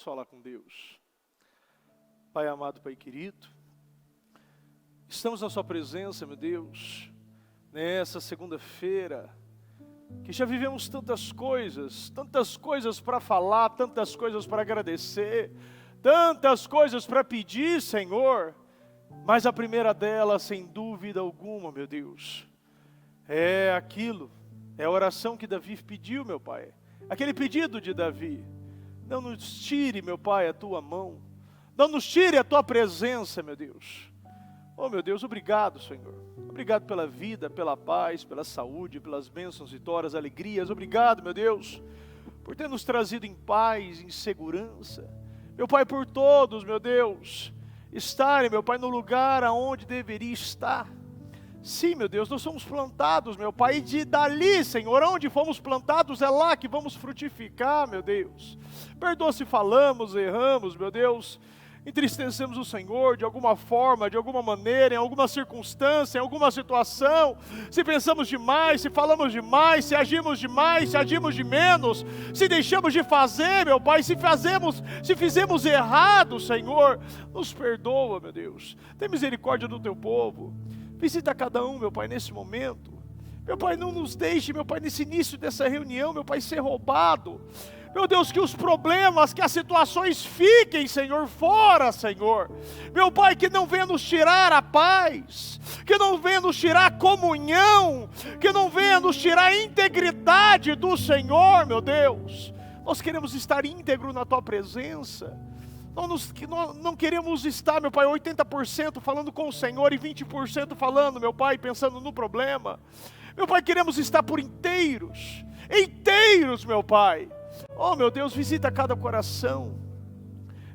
Vamos falar com Deus. Pai amado, Pai querido, estamos na sua presença, meu Deus, nessa segunda-feira, que já vivemos tantas coisas para falar, tantas coisas para agradecer, tantas coisas para pedir, Senhor, mas a primeira delas, sem dúvida alguma, meu Deus, é a oração que Davi pediu, meu Pai, aquele pedido de Davi: não nos tire, meu Pai, a tua mão, não nos tire a tua presença, meu Deus. Oh, meu Deus, obrigado, Senhor. Obrigado pela vida, pela paz, pela saúde, pelas bênçãos, vitórias, alegrias. Obrigado, meu Deus, por ter nos trazido em paz, em segurança. Meu Pai, por todos, meu Deus, estarem, meu Pai, no lugar aonde deveria estar. Sim, meu Deus, nós somos plantados, meu Pai, e de dali, Senhor, onde fomos plantados, é lá que vamos frutificar, meu Deus. Perdoa se falamos, erramos, meu Deus, entristecemos o Senhor de alguma forma, de alguma maneira, em alguma circunstância, em alguma situação, se pensamos demais, se falamos demais, se agimos demais, se agimos de menos, se deixamos de fazer, meu Pai, se fizemos errado, Senhor, nos perdoa, meu Deus, tem misericórdia do teu povo. Visita cada um, meu Pai, nesse momento. Meu Pai, não nos deixe, meu Pai, nesse início dessa reunião, meu Pai, ser roubado. Meu Deus, que os problemas, que as situações fiquem, Senhor, fora, Senhor. Meu Pai, que não venha nos tirar a paz, que não venha nos tirar a comunhão, que não venha nos tirar a integridade do Senhor, meu Deus. Nós queremos estar íntegro na Tua presença. Nós não queremos estar, meu Pai, 80% falando com o Senhor e 20% falando, meu Pai, pensando no problema. Meu Pai, queremos estar por inteiros, meu Pai. Oh, meu Deus, visita cada coração.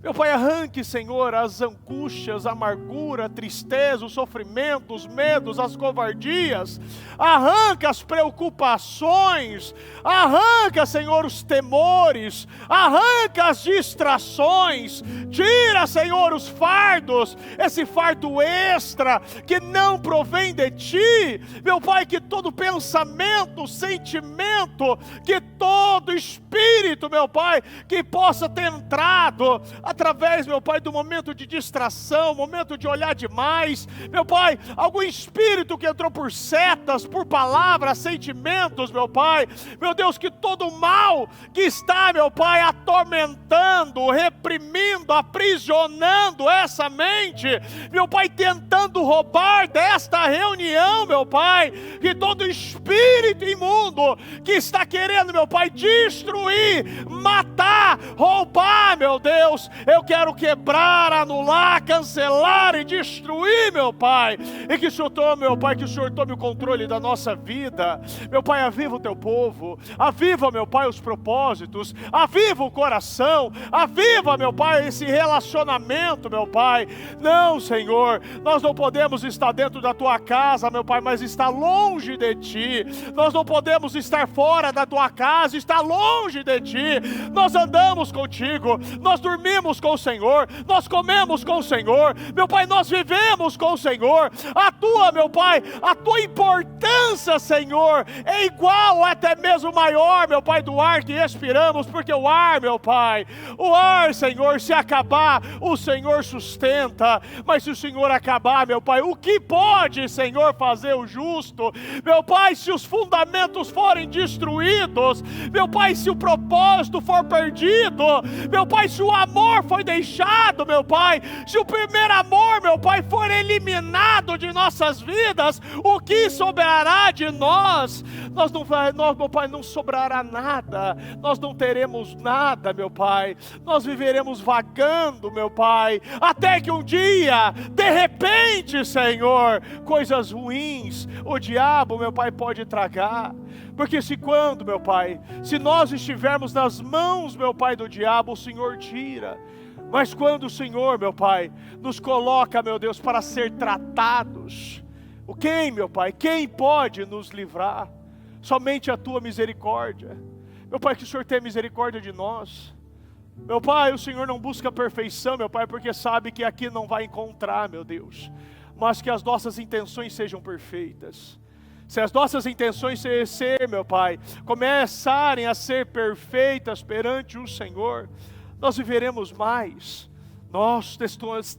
Meu Pai, arranque, Senhor, as angústias, a amargura, a tristeza, o sofrimento, os medos, as covardias. Arranca as preocupações. Arranca, Senhor, os temores. Arranca as distrações. Tira, Senhor, os fardos. Esse fardo extra que não provém de Ti. Meu Pai, que todo pensamento, sentimento, que todo espírito, meu Pai, que possa ter entrado através, meu Pai, do momento de distração, momento de olhar demais, meu Pai, algum espírito que entrou por setas, por palavras, sentimentos, meu Pai, meu Deus, que todo mal que está, meu Pai, atormentando, reprimindo, aprisionando essa mente, meu Pai, tentando roubar desta reunião, meu Pai, que todo espírito imundo que está querendo, meu Pai, destruir, matar, roubar, meu Deus, eu quero quebrar, anular, cancelar e destruir, meu Pai. E que o Senhor tome, meu Pai, que o Senhor tome o controle da nossa vida. Meu Pai, aviva o teu povo. Aviva, meu Pai, os propósitos. Aviva o coração. Aviva, meu Pai, esse relacionamento, meu Pai. Não, Senhor, nós não podemos estar dentro da tua casa, meu Pai, mas estar longe de Ti. Nós não podemos estar fora da tua casa, estar longe de Ti. Nós andamos contigo. Nós dormimos com o Senhor, nós comemos com o Senhor, meu Pai, nós vivemos com o Senhor. A tua, meu Pai, a tua importância, Senhor, é igual, até mesmo maior, meu Pai, do ar que respiramos, porque o ar, meu Pai, o ar, Senhor, se acabar, o Senhor sustenta, mas se o Senhor acabar, meu Pai, o que pode, Senhor, fazer o justo? Meu Pai, se os fundamentos forem destruídos, meu Pai, se o propósito for perdido, meu Pai, se o amor foi deixado, meu Pai, se o primeiro amor, meu Pai, for eliminado de nossas vidas, o que sobrará de nós? Nós, meu Pai, não sobrará nada, nós não teremos nada, meu Pai, nós viveremos vagando, meu Pai, até que um dia, de repente, Senhor, coisas ruins, o diabo, meu Pai, pode tragar. Porque quando, meu Pai, se nós estivermos nas mãos, meu Pai, do diabo, o Senhor tira. Mas quando o Senhor, meu Pai, nos coloca, meu Deus, para ser tratados, meu Pai, quem pode nos livrar? Somente a Tua misericórdia. Meu Pai, que o Senhor tenha misericórdia de nós. Meu Pai, o Senhor não busca perfeição, meu Pai, porque sabe que aqui não vai encontrar, meu Deus. Mas que as nossas intenções sejam perfeitas. Se as nossas intenções meu Pai, começarem a ser perfeitas perante o Senhor, nós viveremos mais, nós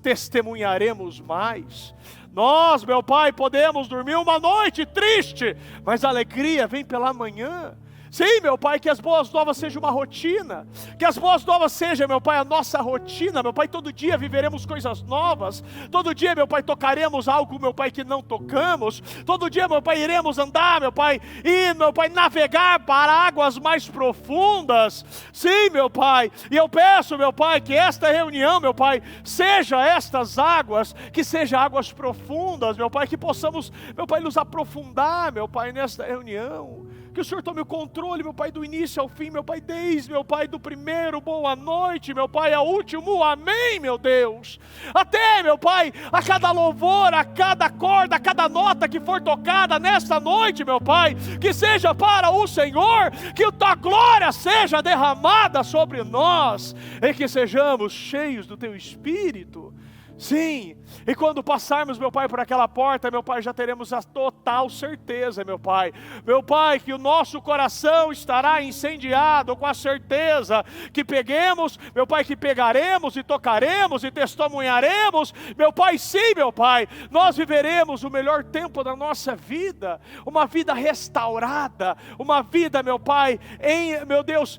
testemunharemos mais. Nós, meu Pai, podemos dormir uma noite triste, mas a alegria vem pela manhã. Sim, meu Pai, que as boas novas sejam uma rotina, que as boas novas sejam, meu Pai, a nossa rotina, meu Pai, todo dia viveremos coisas novas, todo dia, meu Pai, tocaremos algo, meu Pai, que não tocamos, todo dia, meu Pai, iremos andar, meu Pai, e, meu Pai, navegar para águas mais profundas. Sim, meu Pai, e eu peço, meu Pai, que esta reunião, meu Pai, seja estas águas, que sejam águas profundas, meu Pai, que possamos, meu Pai, nos aprofundar, meu Pai, nesta reunião. Que o Senhor tome o controle, meu Pai, do início ao fim, meu Pai, desde, meu Pai, do primeiro boa noite, meu Pai, ao último amém, meu Deus. Até, meu Pai, a cada louvor, a cada corda, a cada nota que for tocada nesta noite, meu Pai, que seja para o Senhor, que a tua glória seja derramada sobre nós, e que sejamos cheios do teu Espírito. Sim, e quando passarmos, meu Pai, por aquela porta, meu Pai, já teremos a total certeza, meu Pai, que o nosso coração estará incendiado com a certeza que peguemos, meu Pai, que pegaremos e tocaremos e testemunharemos, meu Pai, sim, meu Pai, nós viveremos o melhor tempo da nossa vida, uma vida restaurada, uma vida, meu Pai, meu Deus,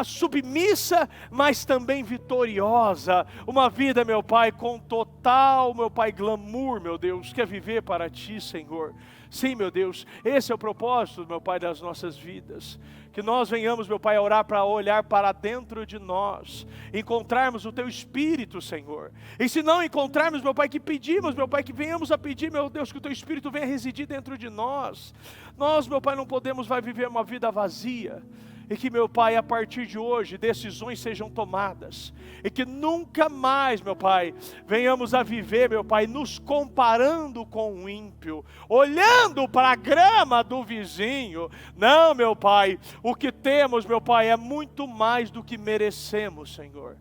submissa, mas também vitoriosa, uma vida, meu Pai, com total, meu Pai, glamour, meu Deus, que é viver para Ti, Senhor. Sim, meu Deus, esse é o propósito, meu Pai, das nossas vidas. Que nós venhamos, meu Pai, a orar para olhar para dentro de nós, encontrarmos o Teu Espírito, Senhor. E se não encontrarmos, meu Pai, que pedimos, meu Pai, que venhamos a pedir, meu Deus, que o Teu Espírito venha residir dentro de nós. Nós, meu Pai, não podemos viver uma vida vazia. E que, meu Pai, a partir de hoje, decisões sejam tomadas. E que nunca mais, meu Pai, venhamos a viver, meu Pai, nos comparando com o ímpio, olhando para a grama do vizinho. Não, meu Pai, o que temos, meu Pai, é muito mais do que merecemos, Senhor.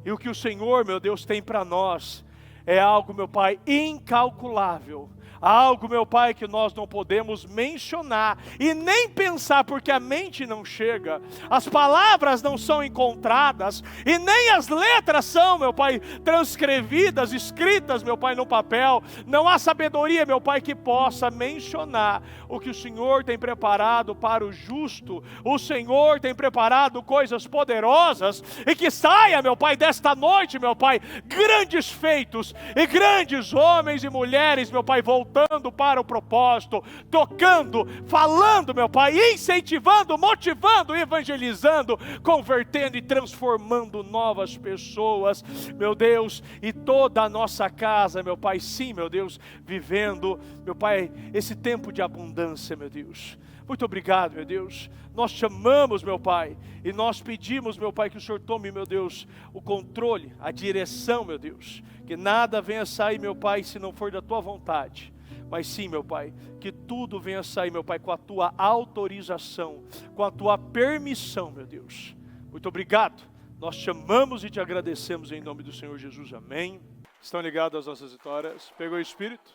E o que o Senhor, meu Deus, tem para nós é algo, meu Pai, incalculável. Algo, meu Pai, que nós não podemos mencionar e nem pensar, porque a mente não chega, as palavras não são encontradas e nem as letras são, meu Pai, transcrevidas, escritas, meu Pai, no papel. Não há sabedoria, meu Pai, que possa mencionar o que o Senhor tem preparado para o justo. O Senhor tem preparado coisas poderosas e que saia, meu Pai, desta noite, meu Pai, grandes feitos e grandes homens e mulheres, meu Pai, voltando para o propósito, tocando, falando, meu Pai, incentivando, motivando, evangelizando, convertendo e transformando novas pessoas, meu Deus, e toda a nossa casa, meu Pai, sim, meu Deus, vivendo, meu Pai, esse tempo de abundância, meu Deus. Muito obrigado, meu Deus. Nós te amamos, meu Pai, e nós pedimos, meu Pai, que o Senhor tome, meu Deus, o controle, a direção, meu Deus, que nada venha sair, meu Pai, se não for da tua vontade. Mas sim, meu Pai, que tudo venha sair, meu Pai, com a tua autorização, com a tua permissão, meu Deus. Muito obrigado. Nós te amamos e te agradecemos em nome do Senhor Jesus. Amém. Estão ligados às nossas vitórias? Pegou o Espírito?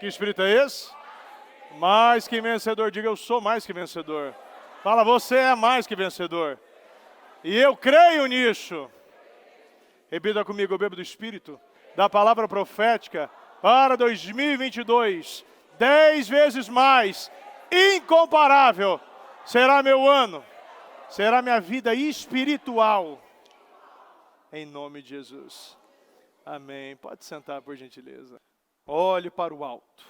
Que Espírito é esse? Mais que vencedor. Diga, eu sou mais que vencedor. Fala, você é mais que vencedor. E eu creio nisso. Repita comigo, eu bebo do Espírito, da palavra profética, para 2022, 10 vezes mais, incomparável, será meu ano, será minha vida espiritual, em nome de Jesus, amém. Pode sentar, por gentileza. Olhe para o alto.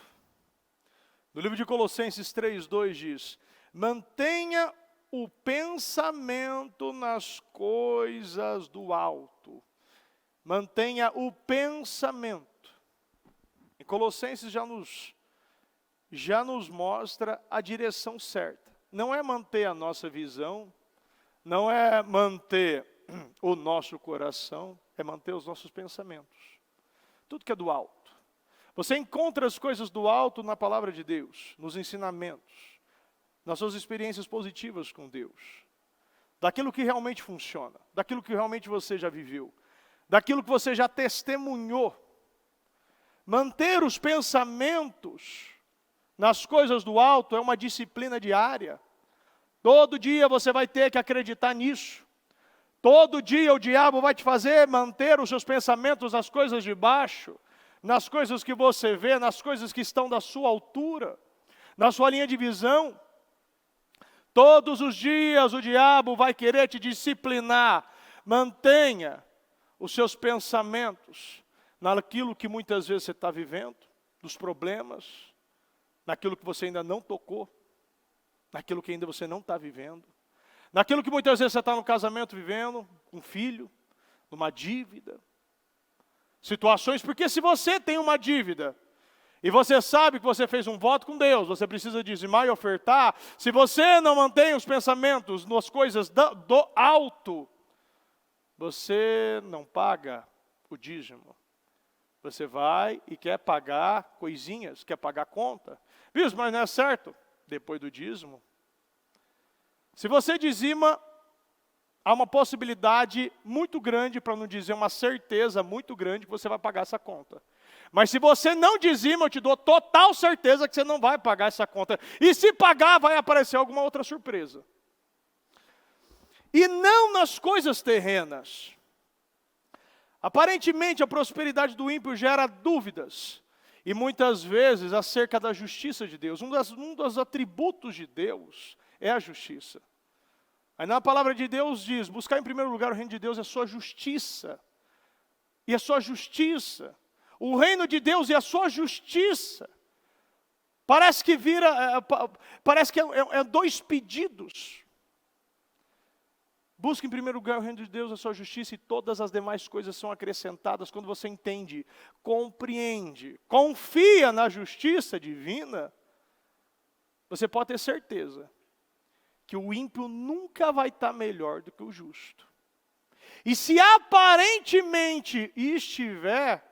No livro de Colossenses 3:2 diz, mantenha o pensamento nas coisas do alto, mantenha o pensamento. Em Colossenses já nos mostra a direção certa. Não é manter a nossa visão, não é manter o nosso coração, é manter os nossos pensamentos. Tudo que é do alto. Você encontra as coisas do alto na palavra de Deus, nos ensinamentos, nas suas experiências positivas com Deus. Daquilo que realmente funciona, daquilo que realmente você já viveu, daquilo que você já testemunhou. Manter os pensamentos nas coisas do alto é uma disciplina diária. Todo dia você vai ter que acreditar nisso. Todo dia o diabo vai te fazer manter os seus pensamentos nas coisas de baixo, nas coisas que você vê, nas coisas que estão da sua altura, na sua linha de visão. Todos os dias o diabo vai querer te disciplinar. Mantenha os seus pensamentos naquilo que muitas vezes você está vivendo, dos problemas, naquilo que você ainda não tocou, naquilo que ainda você não está vivendo, naquilo que muitas vezes você está no casamento vivendo, com um filho, numa dívida, situações, porque se você tem uma dívida, e você sabe que você fez um voto com Deus, você precisa dizimar e ofertar, se você não mantém os pensamentos nas coisas do alto, você não paga o dízimo. Você vai e quer pagar coisinhas, quer pagar conta. Bispo, mas não é certo? Depois do dízimo. Se você dizima, há uma possibilidade muito grande, para não dizer uma certeza muito grande, que você vai pagar essa conta. Mas se você não dizima, eu te dou total certeza que você não vai pagar essa conta. E se pagar, vai aparecer alguma outra surpresa. E não nas coisas terrenas. Aparentemente, a prosperidade do ímpio gera dúvidas. E muitas vezes acerca da justiça de Deus. Um dos atributos de Deus é a justiça. Aí na palavra de Deus diz, buscar em primeiro lugar o reino de Deus é a sua justiça. E a sua justiça. O reino de Deus e a sua justiça. Parece que é dois pedidos. Busque em primeiro lugar o reino de Deus, a sua justiça, e todas as demais coisas são acrescentadas. Quando você entende, compreende, confia na justiça divina, você pode ter certeza que o ímpio nunca vai estar melhor do que o justo. E se aparentemente estiver,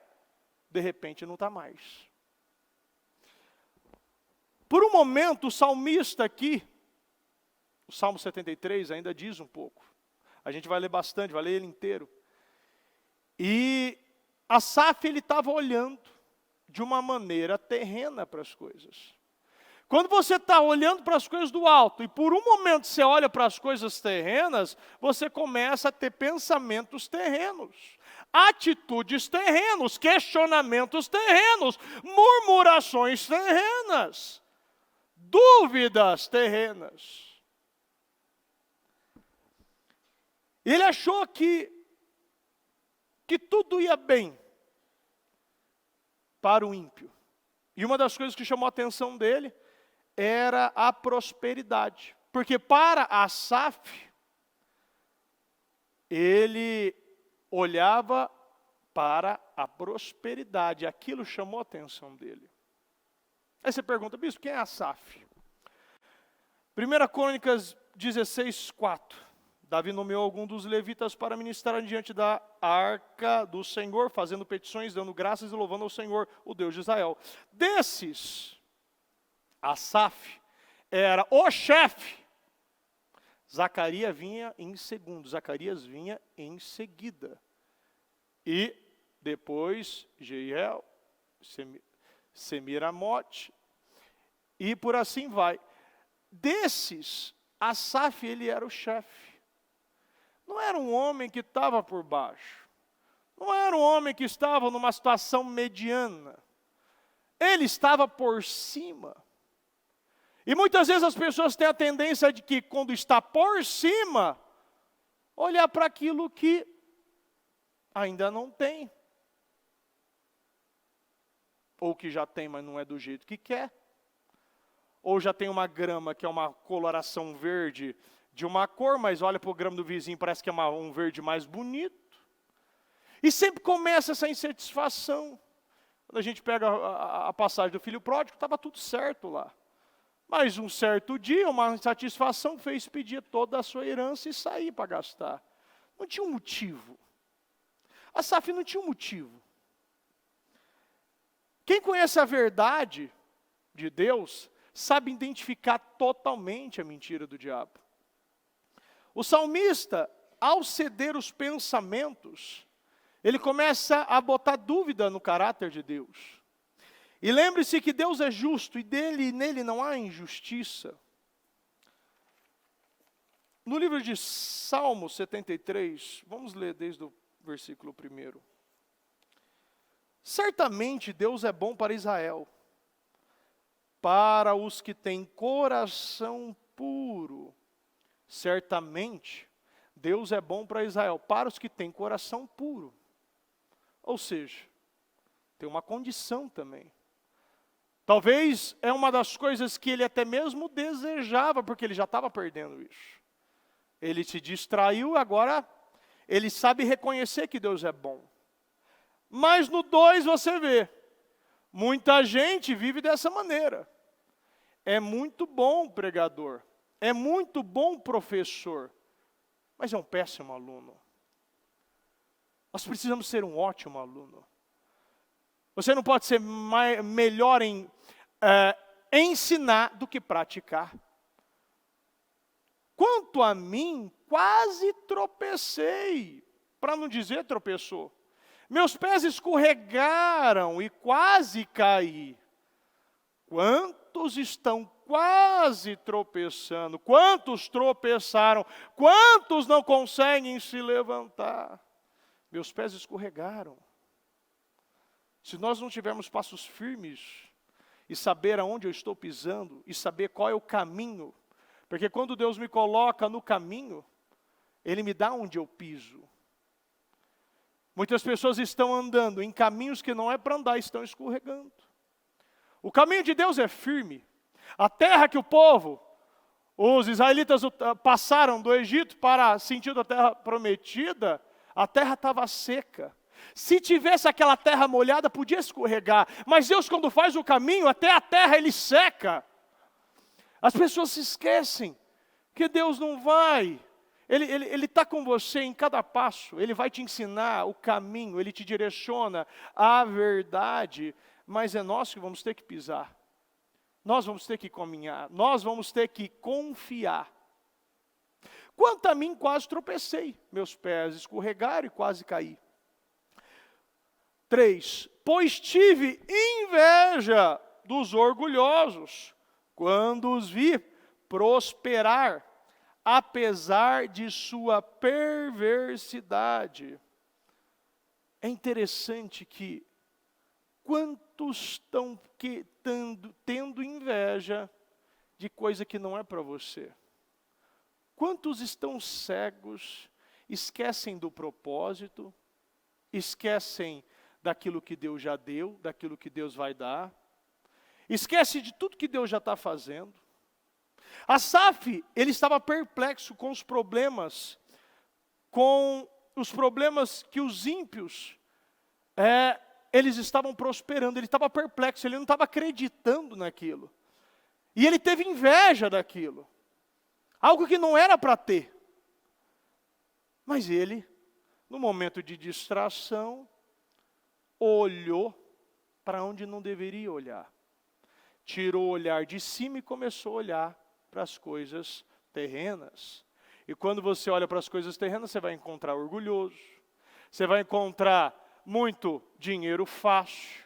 de repente não está mais. Por um momento, o salmista aqui, o Salmo 73 ainda diz um pouco. A gente vai ler bastante, vai ler ele inteiro. E Asaf, ele estava olhando de uma maneira terrena para as coisas. Quando você está olhando para as coisas do alto, e por um momento você olha para as coisas terrenas, você começa a ter pensamentos terrenos, atitudes terrenos, questionamentos terrenos, murmurações terrenas, dúvidas terrenas. Ele achou que tudo ia bem para o ímpio. E uma das coisas que chamou a atenção dele era a prosperidade. Porque para Asaf, ele olhava para a prosperidade. Aquilo chamou a atenção dele. Aí você pergunta, bispo, quem é Asaf? 1 Crônicas 16:4. Davi nomeou algum dos levitas para ministrar diante da arca do Senhor, fazendo petições, dando graças e louvando ao Senhor, o Deus de Israel. Desses, Asaf era o chefe. Zacarias vinha em segundo, Zacarias vinha em seguida. E depois, Jeiel, Semiramote, e por assim vai. Desses, Asaf, ele era o chefe. Não era um homem que estava por baixo. Não era um homem que estava numa situação mediana. Ele estava por cima. E muitas vezes as pessoas têm a tendência de que, quando está por cima, olhar para aquilo que ainda não tem. Ou que já tem, mas não é do jeito que quer. Ou já tem uma grama que é uma coloração verde de uma cor, mas olha para o grama do vizinho, parece que é um verde mais bonito. E sempre começa essa insatisfação. Quando a gente pega a passagem do filho pródigo, estava tudo certo lá. Mas um certo dia, uma insatisfação fez pedir toda a sua herança e sair para gastar. Não tinha um motivo. Asaf não tinha um motivo. Quem conhece a verdade de Deus, sabe identificar totalmente a mentira do diabo. O salmista, ao ceder os pensamentos, ele começa a botar dúvida no caráter de Deus. E lembre-se que Deus é justo e nele não há injustiça. No livro de Salmo 73, vamos ler desde o versículo 1. Certamente Deus é bom para Israel, para os que têm coração puro. Certamente Deus é bom para Israel, para os que têm coração puro. Ou seja, tem uma condição também. Talvez é uma das coisas que ele até mesmo desejava, porque ele já estava perdendo isso. Ele se distraiu, agora ele sabe reconhecer que Deus é bom. Mas no 2 você vê, muita gente vive dessa maneira. É muito bom pregador, é muito bom professor, mas é um péssimo aluno. Nós precisamos ser um ótimo aluno. Você não pode ser melhor em ensinar do que praticar. Quanto a mim, quase tropecei, para não dizer tropeçou. Meus pés escorregaram e quase caí. Quantos estão quase tropeçando? Quantos tropeçaram? Quantos não conseguem se levantar? Meus pés escorregaram. Se nós não tivermos passos firmes e saber aonde eu estou pisando e saber qual é o caminho, porque quando Deus me coloca no caminho, Ele me dá onde eu piso. Muitas pessoas estão andando em caminhos que não é para andar, estão escorregando. O caminho de Deus é firme. A terra que o povo, os israelitas passaram do Egito para sentido da terra prometida, a terra estava seca. Se tivesse aquela terra molhada, podia escorregar. Mas Deus, quando faz o caminho, até a terra Ele seca. As pessoas se esquecem que Deus não vai. Ele está com você em cada passo. Ele vai te ensinar o caminho. Ele te direciona à verdade. Mas é nós que vamos ter que pisar. Nós vamos ter que caminhar. Nós vamos ter que confiar. Quanto a mim, quase tropecei. Meus pés escorregaram e quase caí. 3. Pois tive inveja dos orgulhosos, quando os vi prosperar, apesar de sua perversidade. É interessante que quantos estão tendo inveja de coisa que não é para você? Quantos estão cegos, esquecem do propósito, esquecem daquilo que Deus já deu, daquilo que Deus vai dar, esquece de tudo que Deus já está fazendo. Asaf, ele estava perplexo com os problemas que os ímpios, eles estavam prosperando. Ele estava perplexo, ele não estava acreditando naquilo. E ele teve inveja daquilo. Algo que não era para ter. Mas ele, no momento de distração, olhou para onde não deveria olhar. Tirou o olhar de cima e começou a olhar para as coisas terrenas. E quando você olha para as coisas terrenas, você vai encontrar orgulhoso. Você vai encontrar muito dinheiro fácil.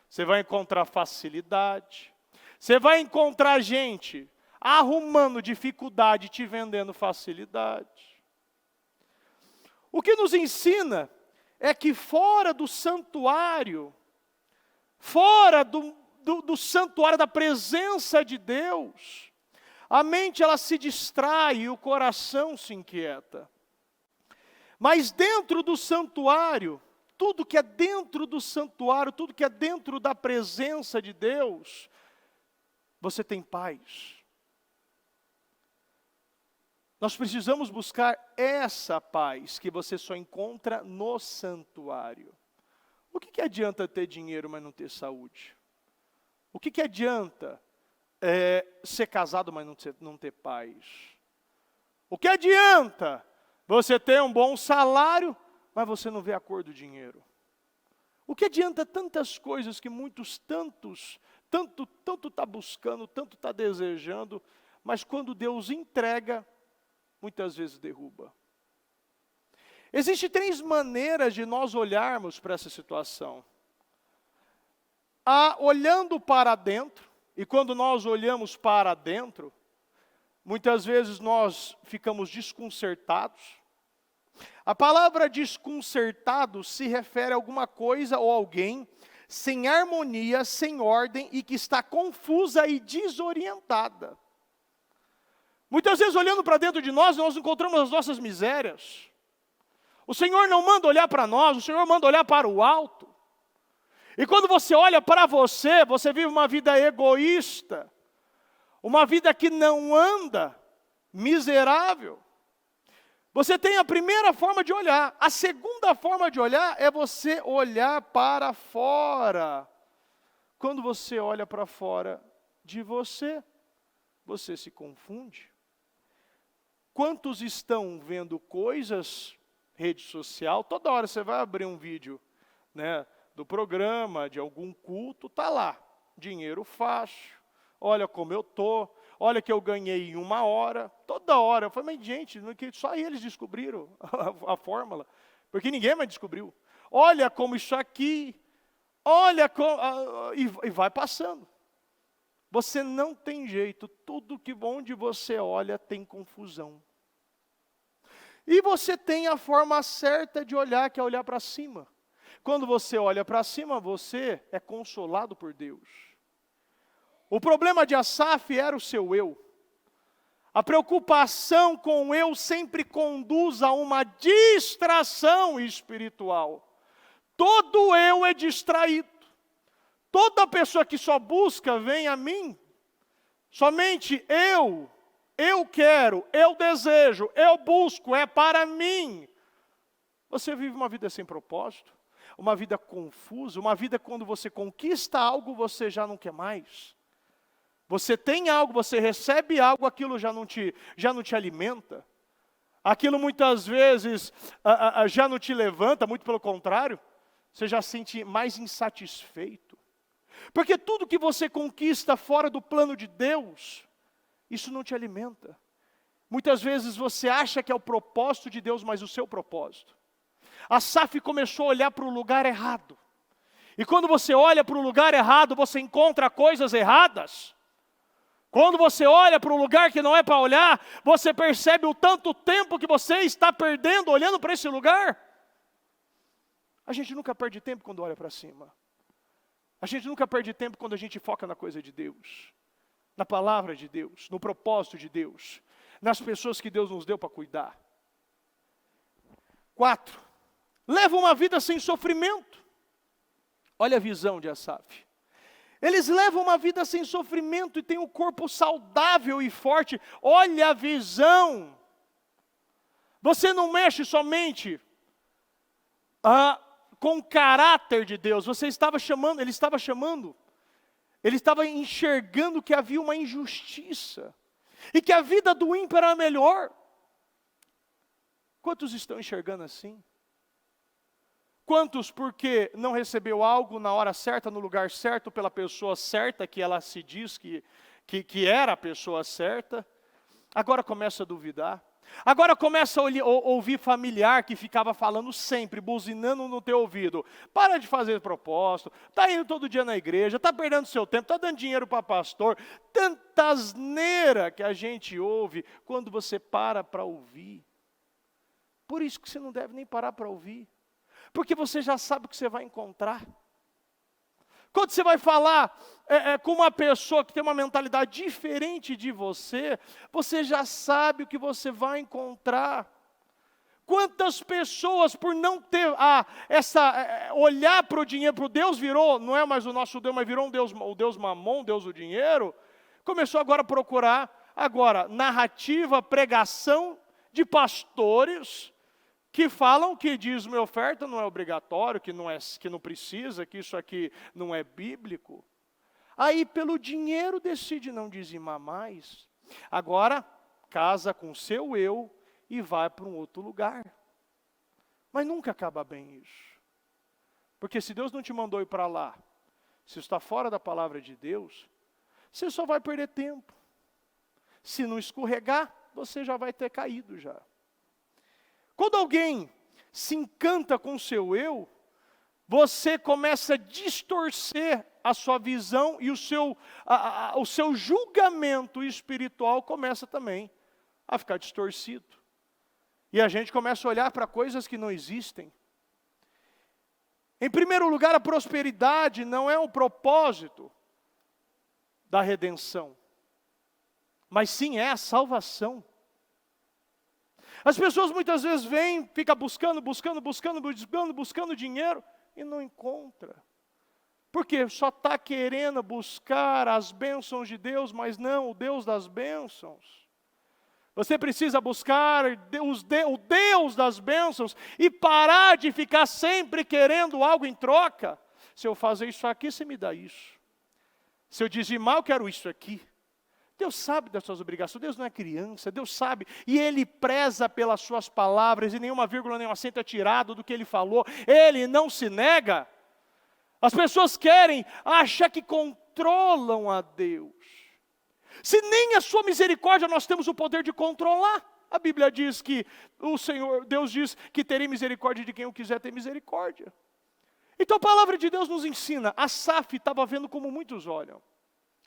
Você vai encontrar facilidade. Você vai encontrar gente arrumando dificuldade e te vendendo facilidade. O que nos ensina é que fora do santuário, fora do santuário da presença de Deus, a mente ela se distrai e o coração se inquieta. Mas dentro do santuário, tudo que é dentro do santuário, tudo que é dentro da presença de Deus, você tem paz. Nós precisamos buscar essa paz que você só encontra no santuário. O que adianta ter dinheiro, mas não ter saúde? O que adianta ser casado, mas não ter paz? O que adianta você ter um bom salário, mas você não vê a cor do dinheiro? O que adianta tantas coisas que tanto está buscando, tanto está desejando, mas quando Deus entrega, muitas vezes derruba. Existem 3 maneiras de nós olharmos para essa situação. Olhando para dentro, e quando nós olhamos para dentro, muitas vezes nós ficamos desconcertados. A palavra desconcertado se refere a alguma coisa ou alguém sem harmonia, sem ordem e que está confusa e desorientada. Muitas vezes olhando para dentro de nós encontramos as nossas misérias. O Senhor não manda olhar para nós, o Senhor manda olhar para o alto. E quando você olha para você, você vive uma vida egoísta, uma vida que não anda, miserável. Você tem a primeira forma de olhar. A segunda forma de olhar é você olhar para fora. Quando você olha para fora de você, você se confunde. Quantos estão vendo coisas, rede social, toda hora você vai abrir um vídeo, né, do programa, de algum culto, está lá, dinheiro fácil, olha como eu estou. Olha que eu ganhei em 1 hora, toda hora. Eu falei, mas gente, só eles descobriram a fórmula, porque ninguém mais descobriu. Olha como isso aqui, olha como, e vai passando. Você não tem jeito, tudo que onde você olha tem confusão. E você tem a forma certa de olhar, que é olhar para cima. Quando você olha para cima, você é consolado por Deus. O problema de Asaf era o seu eu. A preocupação com o eu sempre conduz a uma distração espiritual. Todo eu é distraído. Toda pessoa que só busca, vem a mim. Somente eu quero, eu desejo, eu busco, é para mim. Você vive uma vida sem propósito, uma vida confusa, uma vida quando você conquista algo, você já não quer mais. Você tem algo, você recebe algo, aquilo já não te alimenta. Aquilo muitas vezes já não te levanta, muito pelo contrário. Você já se sente mais insatisfeito. Porque tudo que você conquista fora do plano de Deus, isso não te alimenta. Muitas vezes você acha que é o propósito de Deus, mas o seu propósito. Asaf começou a olhar para o lugar errado. E quando você olha para o lugar errado, você encontra coisas erradas. Quando você olha para um lugar que não é para olhar, você percebe o tanto tempo que você está perdendo olhando para esse lugar. A gente nunca perde tempo quando olha para cima. A gente nunca perde tempo quando a gente foca na coisa de Deus, na palavra de Deus, no propósito de Deus, nas pessoas que Deus nos deu para cuidar. 4. Leva uma vida sem sofrimento. Olha a visão de Asaf. Eles levam uma vida sem sofrimento e têm um corpo saudável e forte. Olha a visão. Você não mexe somente com o caráter de Deus. Ele estava enxergando que havia uma injustiça. E que a vida do ímpio era melhor. Quantos estão enxergando assim? Quantos porque não recebeu algo na hora certa, no lugar certo, pela pessoa certa, que ela se diz que era a pessoa certa, agora começa a duvidar. Agora começa a ouvir familiar que ficava falando sempre, buzinando no teu ouvido. Para de fazer propósito, está indo todo dia na igreja, está perdendo seu tempo, está dando dinheiro para pastor. Tanta asneira que a gente ouve quando você para ouvir. Por isso que você não deve nem parar para ouvir. Porque você já sabe o que você vai encontrar. Quando você vai falar com uma pessoa que tem uma mentalidade diferente de você, você já sabe o que você vai encontrar. Quantas pessoas, por não ter olhar para o dinheiro, para o Deus virou, não é mais o nosso Deus, mas virou o Deus mamon, Deus do dinheiro, começou agora a procurar, narrativa, pregação de pastores, que falam que dízimo e oferta não é obrigatório, que não precisa, que isso aqui não é bíblico. Aí pelo dinheiro decide não dizimar mais. Agora casa com o seu eu e vai para um outro lugar. Mas nunca acaba bem isso. Porque se Deus não te mandou ir para lá, se está fora da palavra de Deus, você só vai perder tempo. Se não escorregar, você já vai ter caído já. Quando alguém se encanta com o seu eu, você começa a distorcer a sua visão e o seu julgamento espiritual começa também a ficar distorcido. E a gente começa a olhar para coisas que não existem. Em primeiro lugar, a prosperidade não é o propósito da redenção, mas sim é a salvação. As pessoas muitas vezes vêm, ficam buscando dinheiro e não encontra. Porque só está querendo buscar as bênçãos de Deus, mas não o Deus das bênçãos. Você precisa buscar o Deus das bênçãos e parar de ficar sempre querendo algo em troca. Se eu fazer isso aqui, você me dá isso. Se eu dizimar, eu quero isso aqui. Deus sabe das suas obrigações, Deus não é criança, Deus sabe. E Ele preza pelas suas palavras e nenhuma vírgula, nenhum acento é tirado do que Ele falou. Ele não se nega. As pessoas querem achar que controlam a Deus. Se nem a sua misericórdia nós temos o poder de controlar. A Bíblia diz que Deus diz que terei misericórdia de quem eu quiser ter misericórdia. Então a palavra de Deus nos ensina. Asaf estava vendo como muitos olham,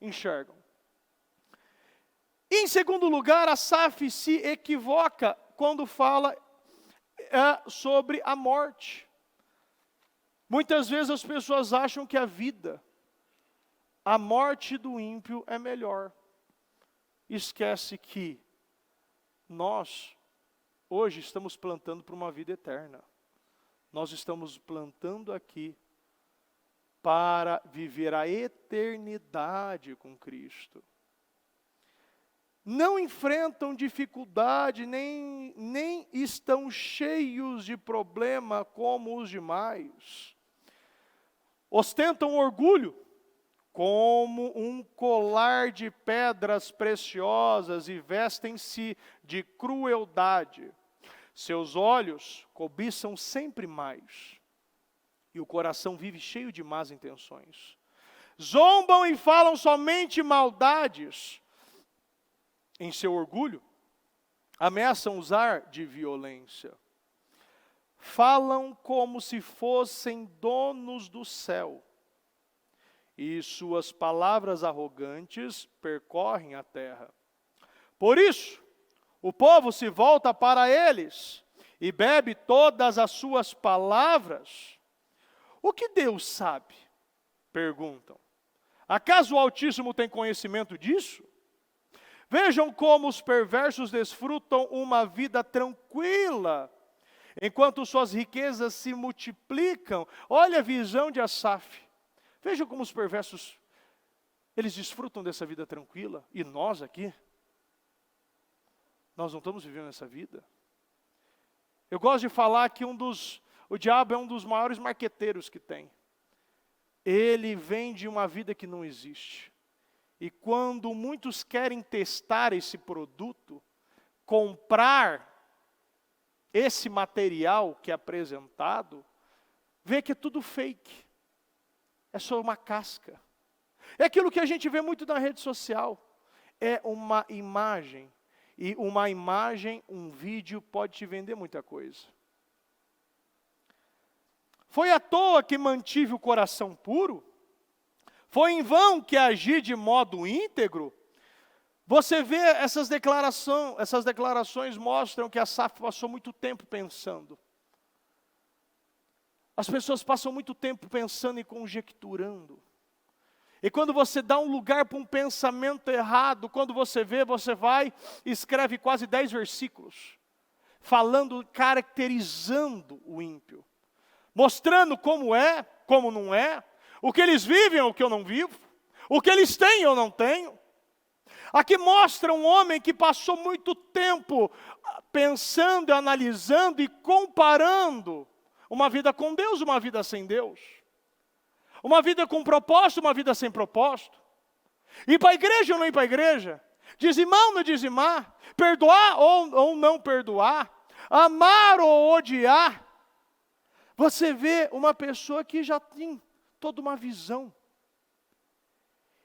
enxergam. Em segundo lugar, Asaf se equivoca quando fala sobre a morte. Muitas vezes as pessoas acham que a morte do ímpio é melhor. Esquece que nós, hoje, estamos plantando para uma vida eterna. Nós estamos plantando aqui para viver a eternidade com Cristo. Não enfrentam dificuldade, nem estão cheios de problema como os demais. Ostentam orgulho, como um colar de pedras preciosas e vestem-se de crueldade. Seus olhos cobiçam sempre mais, e o coração vive cheio de más intenções. Zombam e falam somente maldades. Em seu orgulho, ameaçam usar de violência. Falam como se fossem donos do céu. E suas palavras arrogantes percorrem a terra. Por isso, o povo se volta para eles e bebe todas as suas palavras. O que Deus sabe? Perguntam. Acaso o Altíssimo tem conhecimento disso? Vejam como os perversos desfrutam uma vida tranquila, enquanto suas riquezas se multiplicam. Olha a visão de Asaf. Vejam como os perversos, eles desfrutam dessa vida tranquila. E nós aqui, nós não estamos vivendo essa vida. Eu gosto de falar que o diabo é um dos maiores marqueteiros que tem. Ele vende uma vida que não existe. E quando muitos querem testar esse produto, comprar esse material que é apresentado, vê que é tudo fake. É só uma casca. É aquilo que a gente vê muito na rede social. É uma imagem. E uma imagem, um vídeo pode te vender muita coisa. Foi à toa que mantive o coração puro? Foi em vão que agi de modo íntegro? Você vê essas declarações mostram que Asaf passou muito tempo pensando. As pessoas passam muito tempo pensando e conjecturando. E quando você dá um lugar para um pensamento errado, quando você vê, você vai e escreve quase 10 versículos, falando, caracterizando o ímpio, mostrando como é, como não é, o que eles vivem, o que eu não vivo, o que eles têm, eu não tenho. Aqui mostra um homem que passou muito tempo pensando, analisando e comparando uma vida com Deus, uma vida sem Deus. Uma vida com propósito, uma vida sem propósito. Ir para a igreja ou não ir para a igreja. Dizimar ou não dizimar. Perdoar ou não perdoar. Amar ou odiar. Você vê uma pessoa que já tem toda uma visão.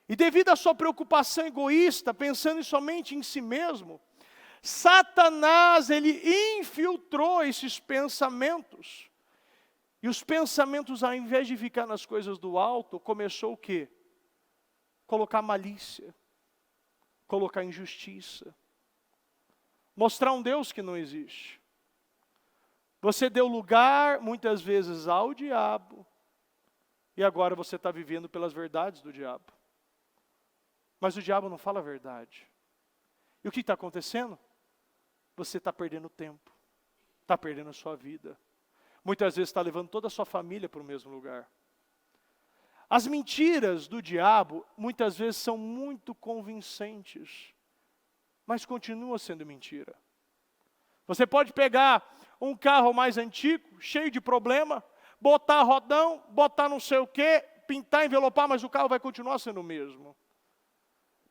E devido à sua preocupação egoísta, pensando somente em si mesmo, Satanás, ele infiltrou esses pensamentos. E os pensamentos, ao invés de ficar nas coisas do alto, começou o quê? Colocar malícia, colocar injustiça, mostrar um Deus que não existe. Você deu lugar, muitas vezes, ao diabo, e agora você está vivendo pelas verdades do diabo. Mas o diabo não fala a verdade. E o que está acontecendo? Você está perdendo tempo, está perdendo a sua vida. Muitas vezes está levando toda a sua família para o mesmo lugar. As mentiras do diabo, muitas vezes são muito convincentes, mas continua sendo mentira. Você pode pegar um carro mais antigo, cheio de problema, botar rodão, botar não sei o quê, pintar, envelopar, mas o carro vai continuar sendo o mesmo.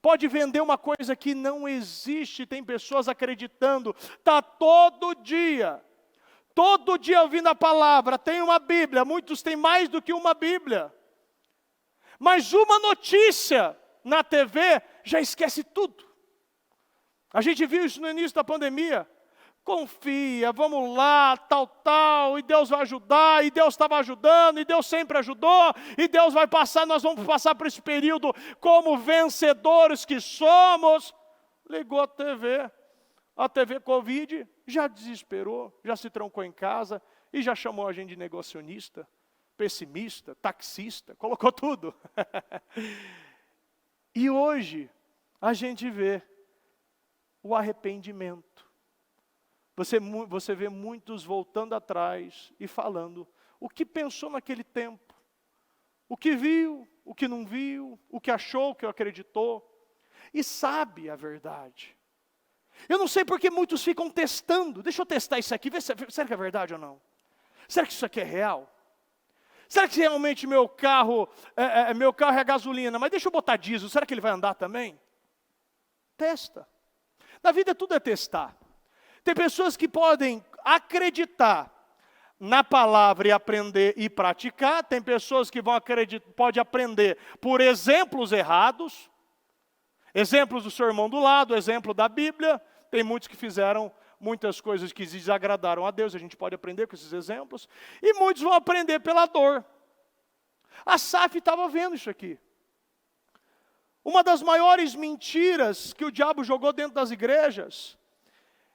Pode vender uma coisa que não existe, tem pessoas acreditando, está todo dia ouvindo a palavra, tem uma Bíblia, muitos têm mais do que uma Bíblia. Mas uma notícia na TV já esquece tudo. A gente viu isso no início da pandemia. Confia, vamos lá, tal, e Deus vai ajudar, e Deus estava ajudando, e Deus sempre ajudou, e Deus vai passar, nós vamos passar por esse período como vencedores que somos. Ligou a TV Covid, já desesperou, já se trancou em casa, e já chamou a gente de negacionista, pessimista, taxista, colocou tudo. E hoje, a gente vê o arrependimento. Você vê muitos voltando atrás e falando o que pensou naquele tempo, o que viu, o que não viu, o que achou, o que acreditou, e sabe a verdade. Eu não sei porque muitos ficam testando, deixa eu testar isso aqui, será que é verdade ou não? Será que isso aqui é real? Será que realmente meu carro é gasolina, mas deixa eu botar diesel, será que ele vai andar também? Testa. Na vida tudo é testar. Tem pessoas que podem acreditar na palavra e aprender e praticar. Tem pessoas que podem aprender por exemplos errados. Exemplos do seu irmão do lado, exemplo da Bíblia. Tem muitos que fizeram muitas coisas que desagradaram a Deus. A gente pode aprender com esses exemplos. E muitos vão aprender pela dor. A SAF estava vendo isso aqui. Uma das maiores mentiras que o diabo jogou dentro das igrejas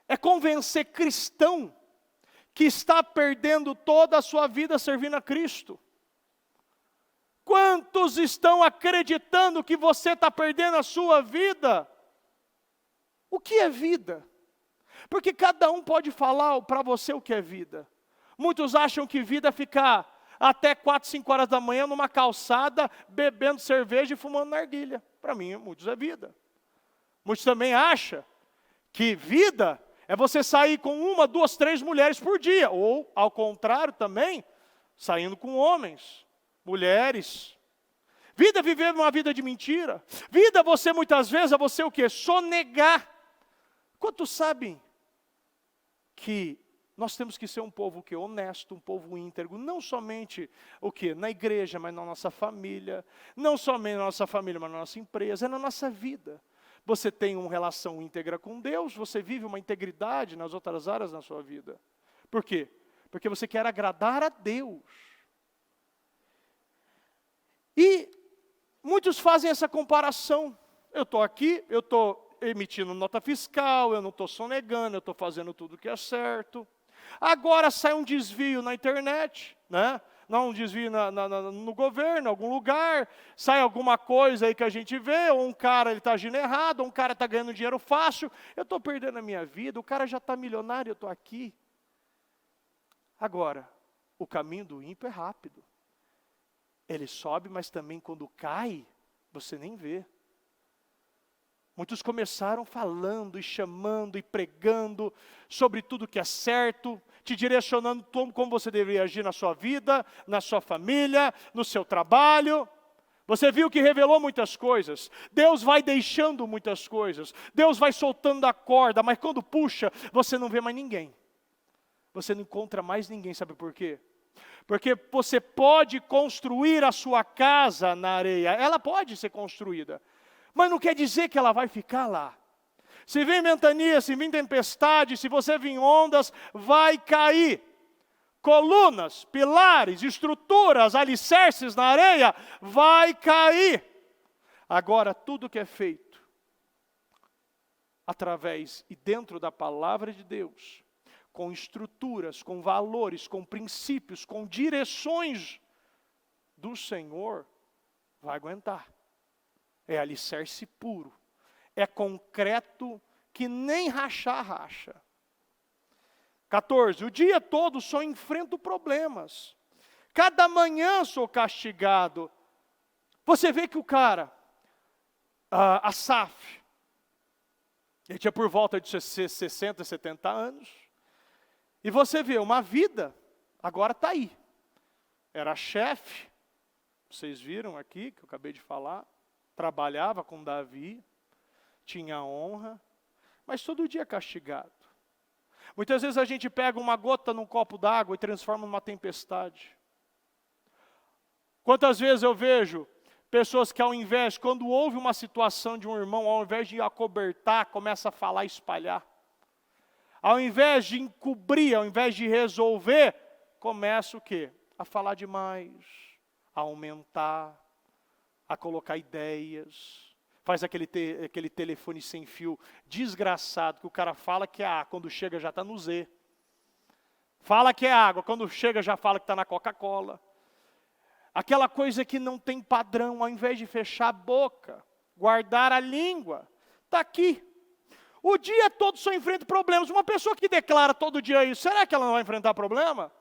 é convencer cristão que está perdendo toda a sua vida servindo a Cristo. Quantos estão acreditando que você está perdendo a sua vida? O que é vida? Porque cada um pode falar para você o que é vida. Muitos acham que vida é ficar até 4, 5 horas da manhã numa calçada, bebendo cerveja e fumando narguilha. Para mim, muitos é vida. Muitos também acham que vida é você sair com 1, 2, 3 mulheres por dia. Ou, ao contrário também, saindo com homens, mulheres. Vida é viver uma vida de mentira. Vida você muitas vezes, é você o quê? Sonegar. Quantos sabem que nós temos que ser um povo o quê? Honesto, um povo íntegro, não somente o quê? Na igreja, mas na nossa família. Não somente na nossa família, mas na nossa empresa, é na nossa vida. Você tem uma relação íntegra com Deus, você vive uma integridade nas outras áreas da sua vida. Por quê? Porque você quer agradar a Deus. E muitos fazem essa comparação. Eu estou aqui, eu estou emitindo nota fiscal, eu não estou sonegando, eu estou fazendo tudo que é certo. Agora sai um desvio na internet, né? Não, um desvio no governo, em algum lugar, sai alguma coisa aí que a gente vê, ou um cara ele está agindo errado, ou um cara está ganhando dinheiro fácil, eu estou perdendo a minha vida, o cara já está milionário, eu estou aqui. Agora, o caminho do ímpio é rápido. Ele sobe, mas também quando cai, você nem vê. Muitos começaram falando e chamando e pregando sobre tudo que é certo, te direcionando como você deveria agir na sua vida, na sua família, no seu trabalho. Você viu que revelou muitas coisas. Deus vai deixando muitas coisas. Deus vai soltando a corda, mas quando puxa, você não vê mais ninguém. Você não encontra mais ninguém, sabe por quê? Porque você pode construir a sua casa na areia. Ela pode ser construída. Mas não quer dizer que ela vai ficar lá. Se vem ventania, se vem tempestade, se você vir ondas, vai cair. colunas, pilares, estruturas, alicerces na areia, vai cair. Agora, tudo que é feito através e dentro da palavra de Deus, com estruturas, com valores, com princípios, com direções do Senhor, vai aguentar. É alicerce puro. É concreto que nem rachar racha. 14. O dia todo só enfrento problemas. Cada manhã sou castigado. Você vê que o cara, Asaf, ele tinha por volta de 60, 70 anos. E você vê uma vida, agora está aí. Era chefe, vocês viram aqui, que eu acabei de falar. Trabalhava com Davi, tinha honra, mas todo dia castigado. Muitas vezes a gente pega uma gota num copo d'água e transforma numa tempestade. Quantas vezes eu vejo pessoas que ao invés, quando houve uma situação de um irmão, ao invés de acobertar, começa a falar e espalhar. Ao invés de encobrir, ao invés de resolver, começa o quê? A falar demais, a aumentar, a colocar ideias. Faz aquele telefone sem fio desgraçado, que o cara fala que é A, quando chega já está no Z. Fala que é água, quando chega já fala que está na Coca-Cola. Aquela coisa que não tem padrão, ao invés de fechar a boca, guardar a língua, está aqui. O dia todo só enfrenta problemas. Uma pessoa que declara todo dia isso, será que ela não vai enfrentar problema?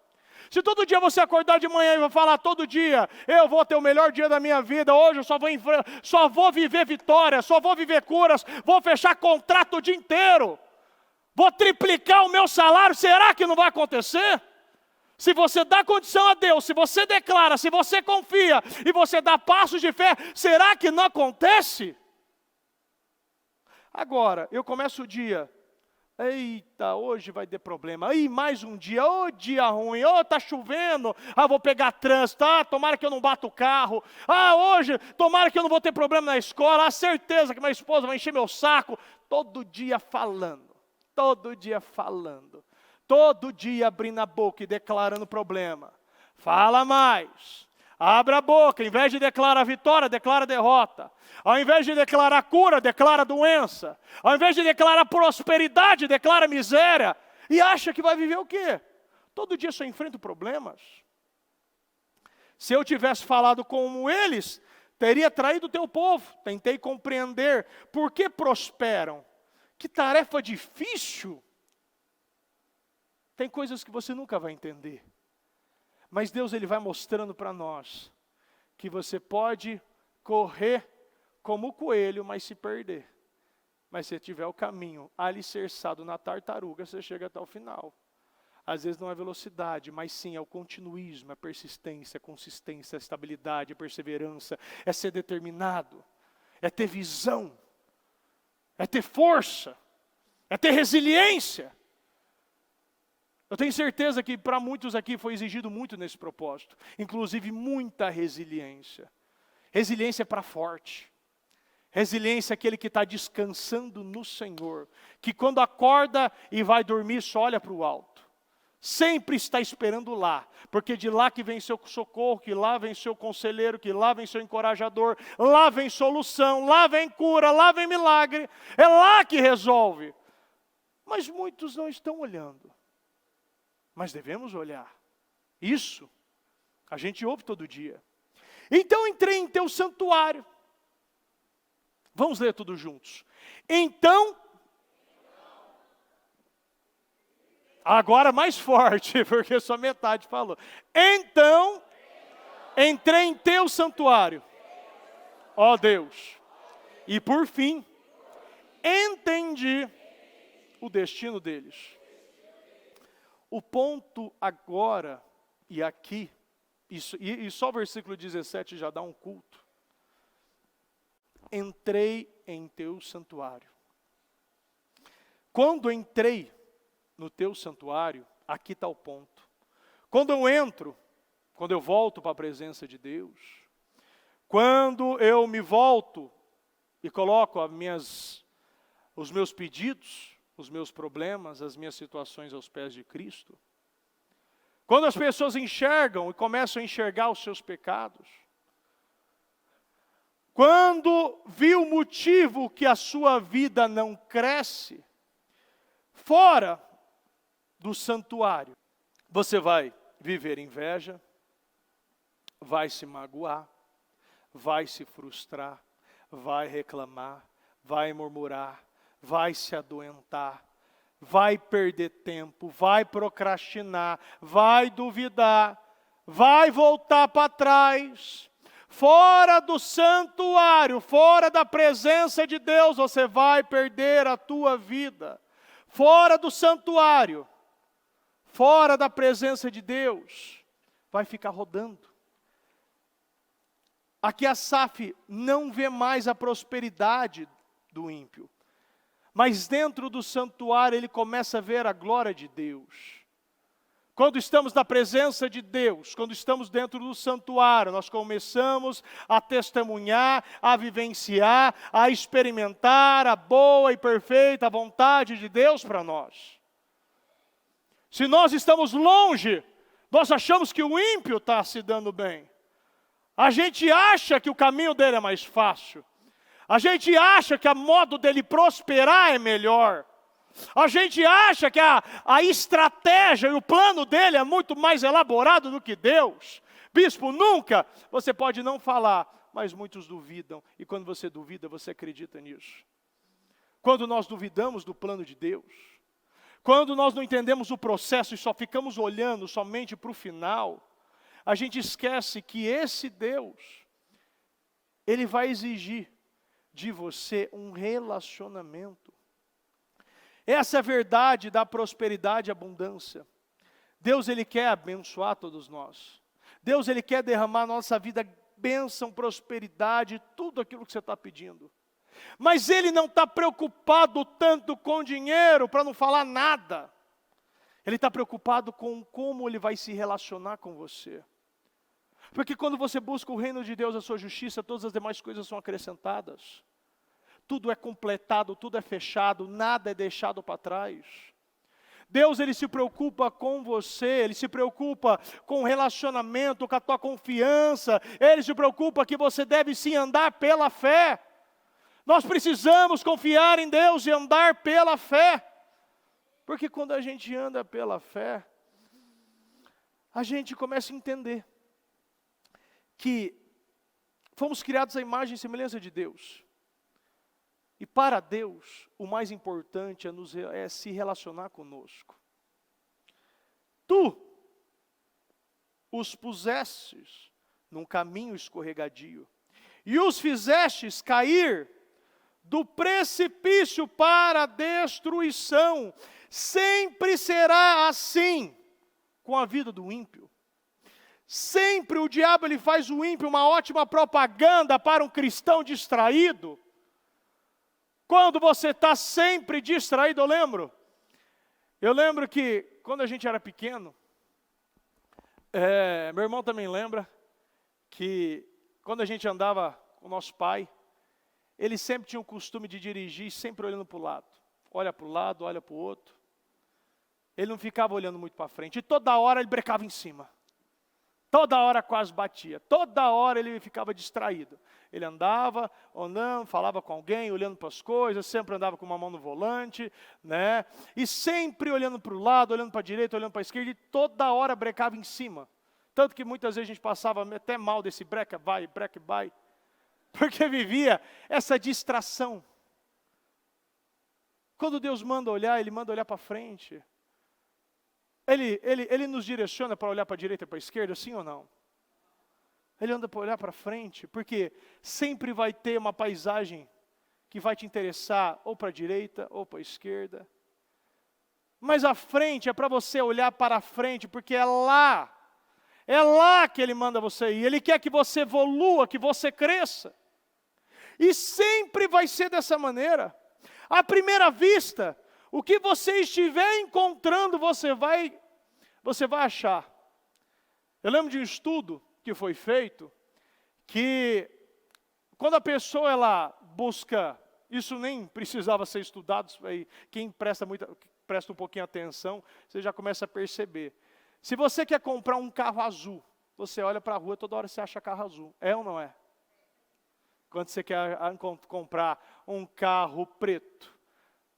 Se todo dia você acordar de manhã e vai falar todo dia, eu vou ter o melhor dia da minha vida, hoje eu só vou viver vitória, só vou viver curas, vou fechar contrato o dia inteiro, vou triplicar o meu salário, será que não vai acontecer? Se você dá condição a Deus, se você declara, se você confia e você dá passos de fé, será que não acontece? Agora, eu começo o dia, eita, hoje vai ter problema, aí mais um dia, dia ruim, tá chovendo, vou pegar trânsito, tomara que eu não bata o carro, hoje, tomara que eu não vou ter problema na escola, certeza que minha esposa vai encher meu saco, todo dia falando, todo dia abrindo a boca e declarando problema, fala mais, abre a boca, ao invés de declarar vitória, declara derrota. Ao invés de declarar cura, declara doença. Ao invés de declarar prosperidade, declara miséria. E acha que vai viver o quê? Todo dia só enfrento problemas. Se eu tivesse falado como eles, teria traído o teu povo. Tentei compreender por que prosperam. Que tarefa difícil. Tem coisas que você nunca vai entender. Mas Deus ele vai mostrando para nós que você pode correr como o coelho, mas se perder. Mas se tiver o caminho alicerçado na tartaruga, você chega até o final. Às vezes não é velocidade, mas sim é o continuismo, a persistência, a consistência, a estabilidade, a perseverança, é ser determinado, é ter visão, é ter força, é ter resiliência. Eu tenho certeza que para muitos aqui foi exigido muito nesse propósito, inclusive muita resiliência. Resiliência para forte. Resiliência é aquele que está descansando no Senhor, que quando acorda e vai dormir só olha para o alto. Sempre está esperando lá, porque de lá que vem seu socorro, que lá vem seu conselheiro, que lá vem seu encorajador, lá vem solução, lá vem cura, lá vem milagre, é lá que resolve. Mas muitos não estão olhando, mas devemos olhar. Isso a gente ouve todo dia. Então entrei em teu santuário. Vamos ler tudo juntos. Então, agora mais forte, porque só metade falou. Então, entrei em teu santuário, ó Deus, e por fim, entendi o destino deles. O ponto agora e aqui, e só o versículo 17 já dá um culto. Entrei em teu santuário. Quando entrei no teu santuário, aqui está o ponto. Quando eu entro, quando eu volto para a presença de Deus, quando eu me volto e coloco os meus pedidos, os meus problemas, as minhas situações aos pés de Cristo, Quando as pessoas enxergam e começam a enxergar os seus pecados. Quando viu o motivo que a sua vida não cresce, fora do santuário, você vai viver inveja, vai se magoar, vai se frustrar, vai reclamar, vai murmurar, vai se adoentar, vai perder tempo, vai procrastinar, vai duvidar, vai voltar para trás. Fora do santuário, fora da presença de Deus, você vai perder a tua vida. Fora do santuário, fora da presença de Deus, vai ficar rodando. Aqui Asaf não vê mais a prosperidade do ímpio, mas dentro do santuário ele começa a ver a glória de Deus. Quando estamos na presença de Deus, quando estamos dentro do santuário, nós começamos a testemunhar, a vivenciar, a experimentar a boa e perfeita vontade de Deus para nós. Se nós estamos longe, nós achamos que o ímpio está se dando bem. A gente acha que o caminho dele é mais fácil. A gente acha que a modo dele prosperar é melhor. A gente acha que a estratégia e o plano dele é muito mais elaborado do que Deus. Bispo, nunca. Você pode não falar, mas muitos duvidam. E quando você duvida, você acredita nisso. Quando nós duvidamos do plano de Deus, quando nós não entendemos o processo e só ficamos olhando somente para o final, a gente esquece que esse Deus, Ele vai exigir de você um relacionamento. Essa é a verdade da prosperidade e abundância. Deus, Ele quer abençoar todos nós. Deus, Ele quer derramar na nossa vida bênção, prosperidade, tudo aquilo que você está pedindo. Mas Ele não está preocupado tanto com dinheiro, para não falar nada. Ele está preocupado com como Ele vai se relacionar com você. Porque quando você busca o reino de Deus, a sua justiça, todas as demais coisas são acrescentadas. Tudo é completado, tudo é fechado, nada é deixado para trás. Deus, Ele se preocupa com você, Ele se preocupa com o relacionamento, com a tua confiança, Ele se preocupa que você deve sim andar pela fé. Nós precisamos confiar em Deus e andar pela fé. Porque quando a gente anda pela fé, a gente começa a entender que fomos criados à imagem e semelhança de Deus. E para Deus, o mais importante é se relacionar conosco. Tu os pusestes num caminho escorregadio, e os fizestes cair do precipício para a destruição. Sempre será assim com a vida do ímpio. Sempre o diabo ele faz o ímpio uma ótima propaganda para um cristão distraído. Quando você está sempre distraído, eu lembro que quando a gente era pequeno, meu irmão também lembra, que quando a gente andava com o nosso pai, ele sempre tinha o costume de dirigir, sempre olhando para o lado. Olha para o lado, olha para o outro. Ele não ficava olhando muito para frente, e toda hora ele brecava em cima. Toda hora quase batia, toda hora ele ficava distraído. Ele andava, andando, falava com alguém, olhando para as coisas, sempre andava com uma mão no volante, né? E sempre olhando para o lado, olhando para a direita, olhando para a esquerda, e toda hora brecava em cima. Tanto que muitas vezes a gente passava até mal desse breca, vai, porque vivia essa distração. Quando Deus manda olhar, Ele manda olhar para frente. Ele nos direciona para olhar para a direita e para a esquerda, sim ou não? Ele anda para olhar para frente, porque sempre vai ter uma paisagem que vai te interessar, ou para a direita, ou para a esquerda. Mas a frente é para você olhar para a frente, porque é lá que Ele manda você ir. Ele quer que você evolua, que você cresça. E sempre vai ser dessa maneira. À primeira vista, o que você estiver encontrando, você vai achar. Eu lembro de um estudo que foi feito, que quando a pessoa ela busca, isso nem precisava ser estudado, quem presta um pouquinho atenção, você já começa a perceber. Se você quer comprar um carro azul, você olha para a rua, toda hora você acha carro azul. É ou não é? Quando você quer comprar um carro preto,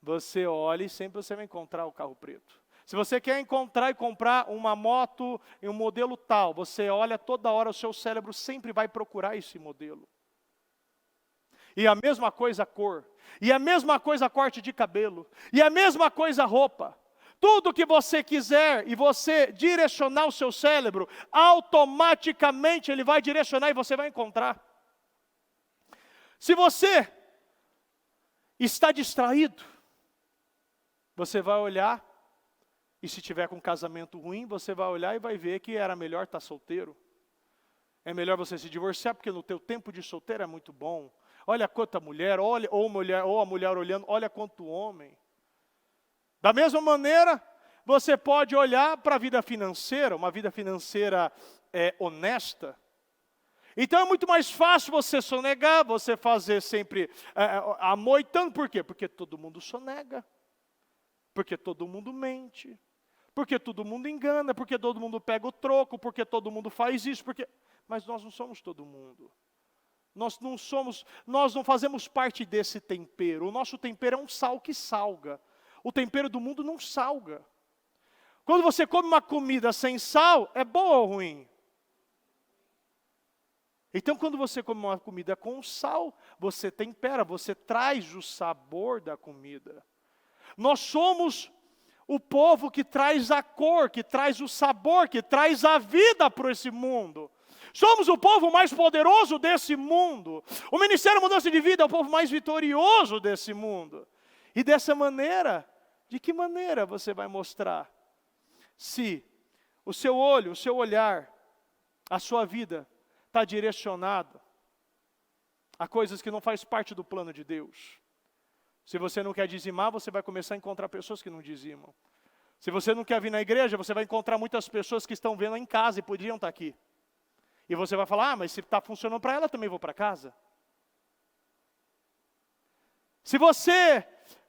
você olha e sempre você vai encontrar o carro preto. Se você quer encontrar e comprar uma moto em um modelo tal, você olha toda hora, o seu cérebro sempre vai procurar esse modelo. E a mesma coisa a cor, e a mesma coisa a corte de cabelo, e a mesma coisa a roupa. Tudo que você quiser e você direcionar o seu cérebro, automaticamente ele vai direcionar e você vai encontrar. Se você está distraído, você vai olhar, e se tiver com um casamento ruim, você vai olhar e vai ver que era melhor estar solteiro. É melhor você se divorciar, porque no teu tempo de solteiro é muito bom. Olha quanta mulher, olha, ou a mulher olhando, olha quanto homem. Da mesma maneira, você pode olhar para a vida financeira, uma vida financeira honesta. Então é muito mais fácil você sonegar, você fazer sempre amoitando. Por quê? Porque todo mundo sonega. Porque todo mundo mente. Porque todo mundo engana, porque todo mundo pega o troco, porque todo mundo faz isso, mas nós não somos todo mundo. Nós não fazemos parte desse tempero. O nosso tempero é um sal que salga. O tempero do mundo não salga. Quando você come uma comida sem sal, é boa ou ruim? Então, quando você come uma comida com sal, você tempera, você traz o sabor da comida. Nós somos o povo que traz a cor, que traz o sabor, que traz a vida para esse mundo. Somos o povo mais poderoso desse mundo. O Ministério Mudança de Vida é o povo mais vitorioso desse mundo. E dessa maneira, de que maneira você vai mostrar? Se o seu olho, o seu olhar, a sua vida está direcionado a coisas que não faz parte do plano de Deus. Se você não quer dizimar, você vai começar a encontrar pessoas que não dizimam. Se você não quer vir na igreja, você vai encontrar muitas pessoas que estão vendo em casa e poderiam estar aqui. E você vai falar, mas se está funcionando para ela, também vou para casa. Se você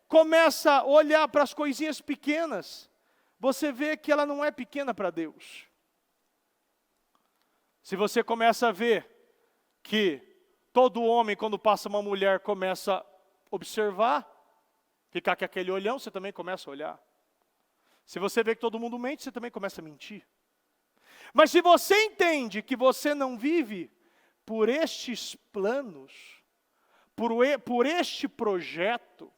começa a olhar para as coisinhas pequenas, você vê que ela não é pequena para Deus. Se você começa a ver que todo homem, quando passa uma mulher, começa a observar, ficar com aquele olhão, você também começa a olhar. Se você vê que todo mundo mente, você também começa a mentir. Mas se você entende que você não vive por estes planos, por este projeto,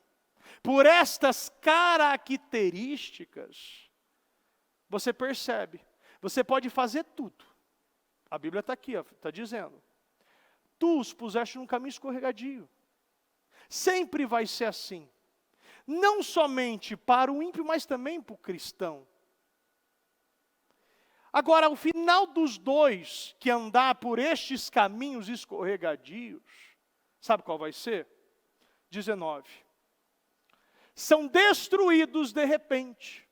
por estas características, você percebe, você pode fazer tudo. A Bíblia está aqui, está dizendo. Tu os puseste num caminho escorregadio. Sempre vai ser assim. Não somente para o ímpio, mas também para o cristão. Agora, ao final dos dois que andar por estes caminhos escorregadios, sabe qual vai ser? 19. São destruídos de repente,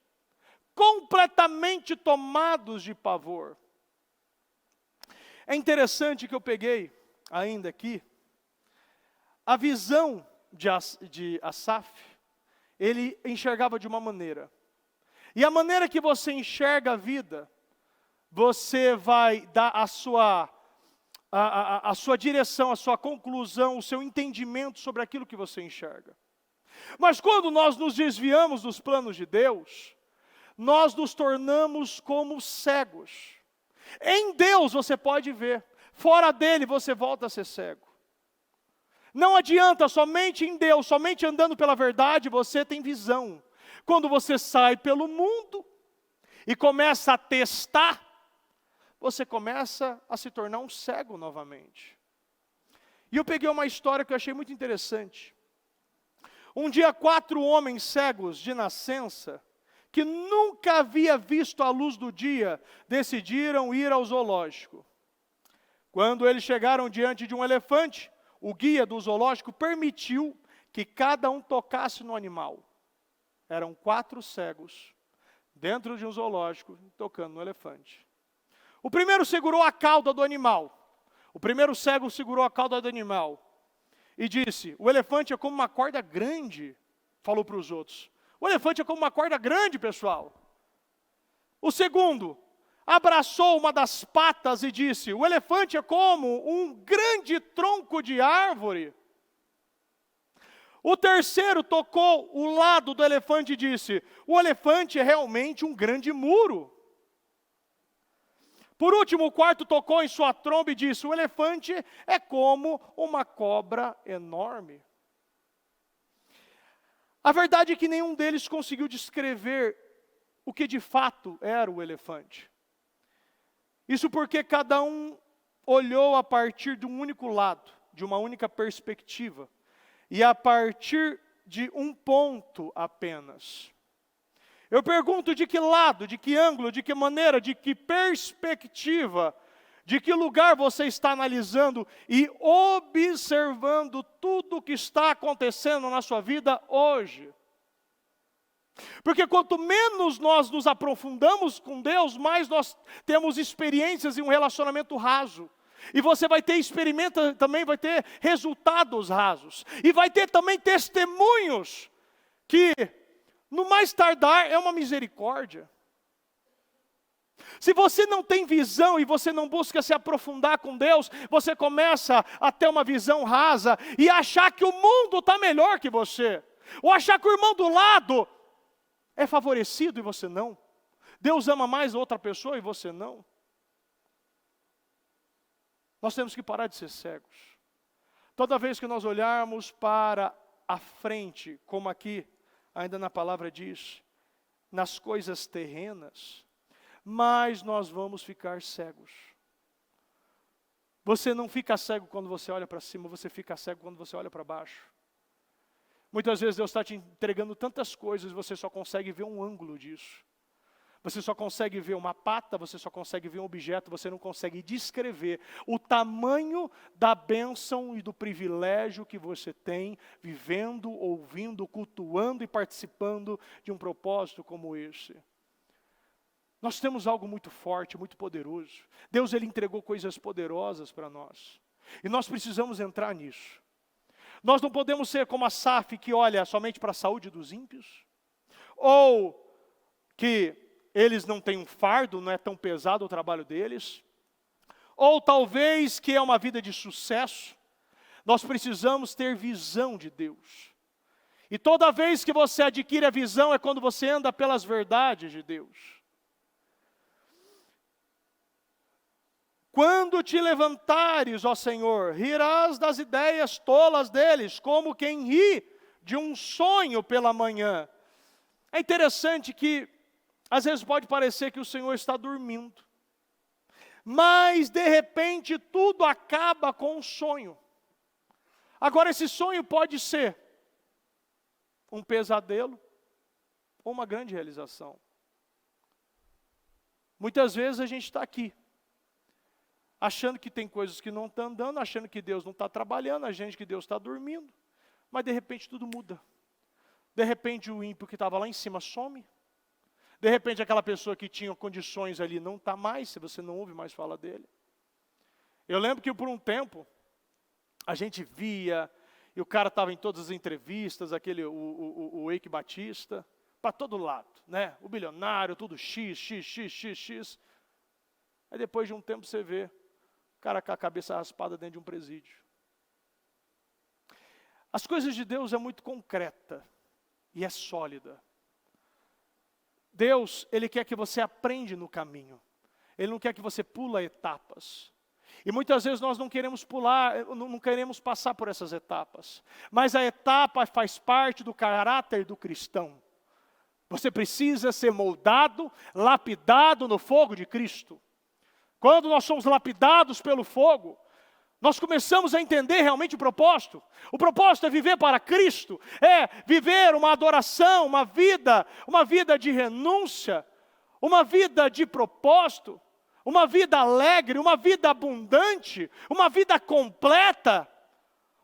completamente tomados de pavor. É interessante que eu peguei, ainda aqui, a visão de Asaf, ele enxergava de uma maneira. E a maneira que você enxerga a vida, você vai dar a sua direção, a sua conclusão, o seu entendimento sobre aquilo que você enxerga. Mas quando nós nos desviamos dos planos de Deus, nós nos tornamos como cegos. Em Deus você pode ver, fora dele você volta a ser cego. Não adianta, somente em Deus, somente andando pela verdade você tem visão. Quando você sai pelo mundo e começa a testar, você começa a se tornar um cego novamente. E eu peguei uma história que eu achei muito interessante. Um dia 4 homens cegos de nascença, que nunca havia visto a luz do dia, decidiram ir ao zoológico. Quando eles chegaram diante de um elefante, o guia do zoológico permitiu que cada um tocasse no animal. Eram 4 cegos, dentro de um zoológico, tocando no elefante. O primeiro segurou a cauda do animal. O primeiro cego segurou a cauda do animal. E disse, o elefante é como uma corda grande. Falou para os outros. O elefante é como uma corda grande, pessoal. O segundo, abraçou uma das patas e disse: o elefante é como um grande tronco de árvore. O terceiro tocou o lado do elefante e disse: o elefante é realmente um grande muro. Por último, o quarto tocou em sua tromba e disse: o elefante é como uma cobra enorme. A verdade é que nenhum deles conseguiu descrever o que de fato era o elefante. Isso porque cada um olhou a partir de um único lado, de uma única perspectiva, e a partir de um ponto apenas. Eu pergunto: de que lado, de que ângulo, de que maneira, de que perspectiva, de que lugar você está analisando e observando tudo o que está acontecendo na sua vida hoje? Porque quanto menos nós nos aprofundamos com Deus, mais nós temos experiências e um relacionamento raso. E você vai ter também vai ter resultados rasos. E vai ter também testemunhos que, no mais tardar, é uma misericórdia. Se você não tem visão e você não busca se aprofundar com Deus, você começa a ter uma visão rasa e achar que o mundo está melhor que você. Ou achar que o irmão do lado é favorecido e você não. Deus ama mais outra pessoa e você não. Nós temos que parar de ser cegos. Toda vez que nós olharmos para a frente, como aqui ainda na palavra diz, nas coisas terrenas, mas nós vamos ficar cegos. Você não fica cego quando você olha para cima, você fica cego quando você olha para baixo. Muitas vezes Deus está te entregando tantas coisas e você só consegue ver um ângulo disso. Você só consegue ver uma pata, você só consegue ver um objeto, você não consegue descrever o tamanho da bênção e do privilégio que você tem, vivendo, ouvindo, cultuando e participando de um propósito como esse. Nós temos algo muito forte, muito poderoso. Deus, Ele entregou coisas poderosas para nós. E nós precisamos entrar nisso. Nós não podemos ser como a SAF, que olha somente para a saúde dos ímpios. Ou que eles não têm um fardo, não é tão pesado o trabalho deles. Ou talvez que é uma vida de sucesso. Nós precisamos ter visão de Deus. E toda vez que você adquire a visão é quando você anda pelas verdades de Deus. Quando te levantares, ó Senhor, rirás das ideias tolas deles, como quem ri de um sonho pela manhã. É interessante que, às vezes pode parecer que o Senhor está dormindo. Mas, de repente, tudo acaba com um sonho. Agora, esse sonho pode ser um pesadelo ou uma grande realização. Muitas vezes a gente está aqui, achando que tem coisas que não estão andando, achando que Deus não está trabalhando, achando que Deus está dormindo, mas de repente tudo muda. De repente o ímpio que estava lá em cima some. De repente aquela pessoa que tinha condições ali não está mais, se você não ouve mais falar dele. Eu lembro que por um tempo, a gente via, e o cara estava em todas as entrevistas, o Eike Batista, para todo lado, né? O bilionário, tudo X. Aí depois de um tempo você vê, o cara com a cabeça raspada dentro de um presídio. As coisas de Deus é muito concreta e é sólida. Deus, Ele quer que você aprenda no caminho. Ele não quer que você pula etapas. E muitas vezes nós não queremos pular, não queremos passar por essas etapas. Mas a etapa faz parte do caráter do cristão. Você precisa ser moldado, lapidado no fogo de Cristo. Quando nós somos lapidados pelo fogo, nós começamos a entender realmente o propósito. O propósito é viver para Cristo, é viver uma adoração, uma vida de renúncia, uma vida de propósito, uma vida alegre, uma vida abundante, uma vida completa,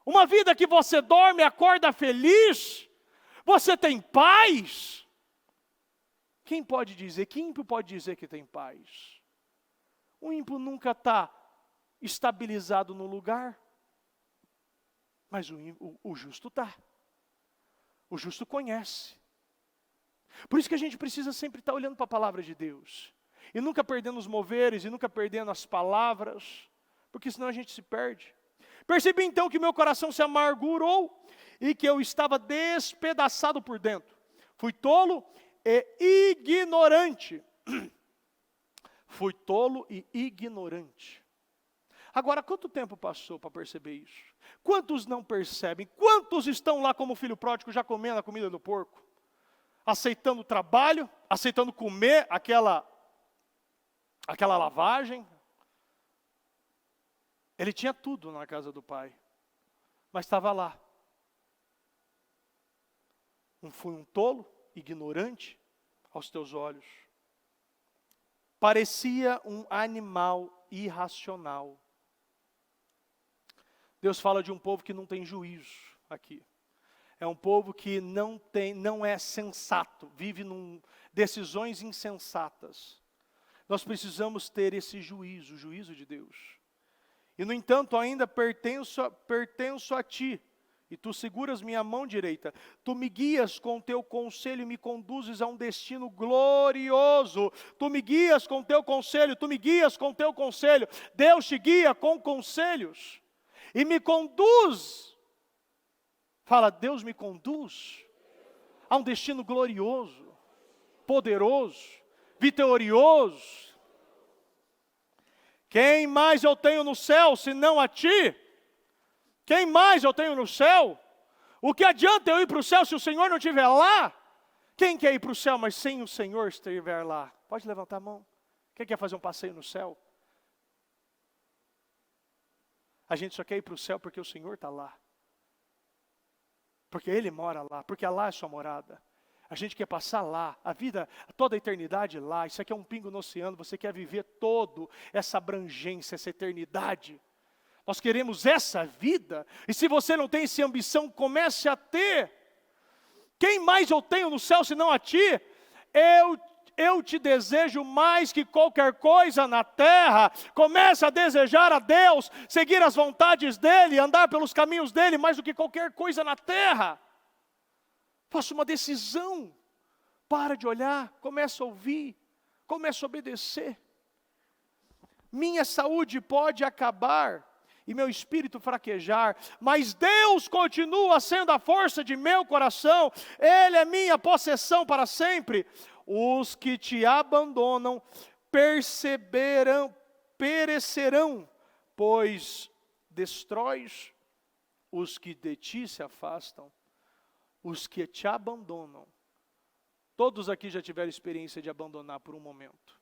uma vida que você dorme e acorda feliz, você tem paz. Quem pode dizer, que ímpio pode dizer que tem paz? O ímpio nunca está estabilizado no lugar, mas o justo está. O justo conhece. Por isso que a gente precisa sempre estar olhando para a palavra de Deus e nunca perdendo os moveres, e nunca perdendo as palavras, porque senão a gente se perde. Percebi então que meu coração se amargurou e que eu estava despedaçado por dentro. Fui tolo e ignorante. Fui tolo e ignorante. Agora, quanto tempo passou para perceber isso? Quantos não percebem? Quantos estão lá como filho pródigo, já comendo a comida do porco? Aceitando o trabalho, aceitando comer aquela lavagem. Ele tinha tudo na casa do pai, mas estava lá. Fui um tolo, ignorante aos teus olhos. Parecia um animal irracional. Deus fala de um povo que não tem juízo aqui. É um povo que não é sensato, vive decisões insensatas. Nós precisamos ter esse juízo, o juízo de Deus. E no entanto ainda pertenço a ti, e tu seguras minha mão direita. Tu me guias com teu conselho e me conduzes a um destino glorioso. Tu me guias com teu conselho, tu me guias com teu conselho. Deus te guia com conselhos e me conduz. Fala, Deus me conduz a um destino glorioso, poderoso, vitorioso. Quem mais eu tenho no céu, senão a ti? Quem mais eu tenho no céu? O que adianta eu ir para o céu se o Senhor não estiver lá? Quem quer ir para o céu, mas sem o Senhor estiver lá? Pode levantar a mão. Quem quer fazer um passeio no céu? A gente só quer ir para o céu porque o Senhor está lá. Porque Ele mora lá, porque lá é sua morada. A gente quer passar lá, a vida, toda a eternidade lá. Isso aqui é um pingo no oceano, você quer viver toda essa abrangência, essa eternidade. Nós queremos essa vida, e se você não tem essa ambição, comece a ter. Quem mais eu tenho no céu senão a ti? Eu te desejo mais que qualquer coisa na terra. Comece a desejar a Deus, seguir as vontades dEle, andar pelos caminhos dEle, mais do que qualquer coisa na terra. Faça uma decisão, para de olhar, comece a ouvir, comece a obedecer. Minha saúde pode acabar e meu espírito fraquejar, mas Deus continua sendo a força de meu coração. Ele é minha possessão para sempre. Os que te abandonam perecerão, pois destróis os que de ti se afastam. Os que te abandonam. Todos aqui já tiveram experiência de abandonar por um momento.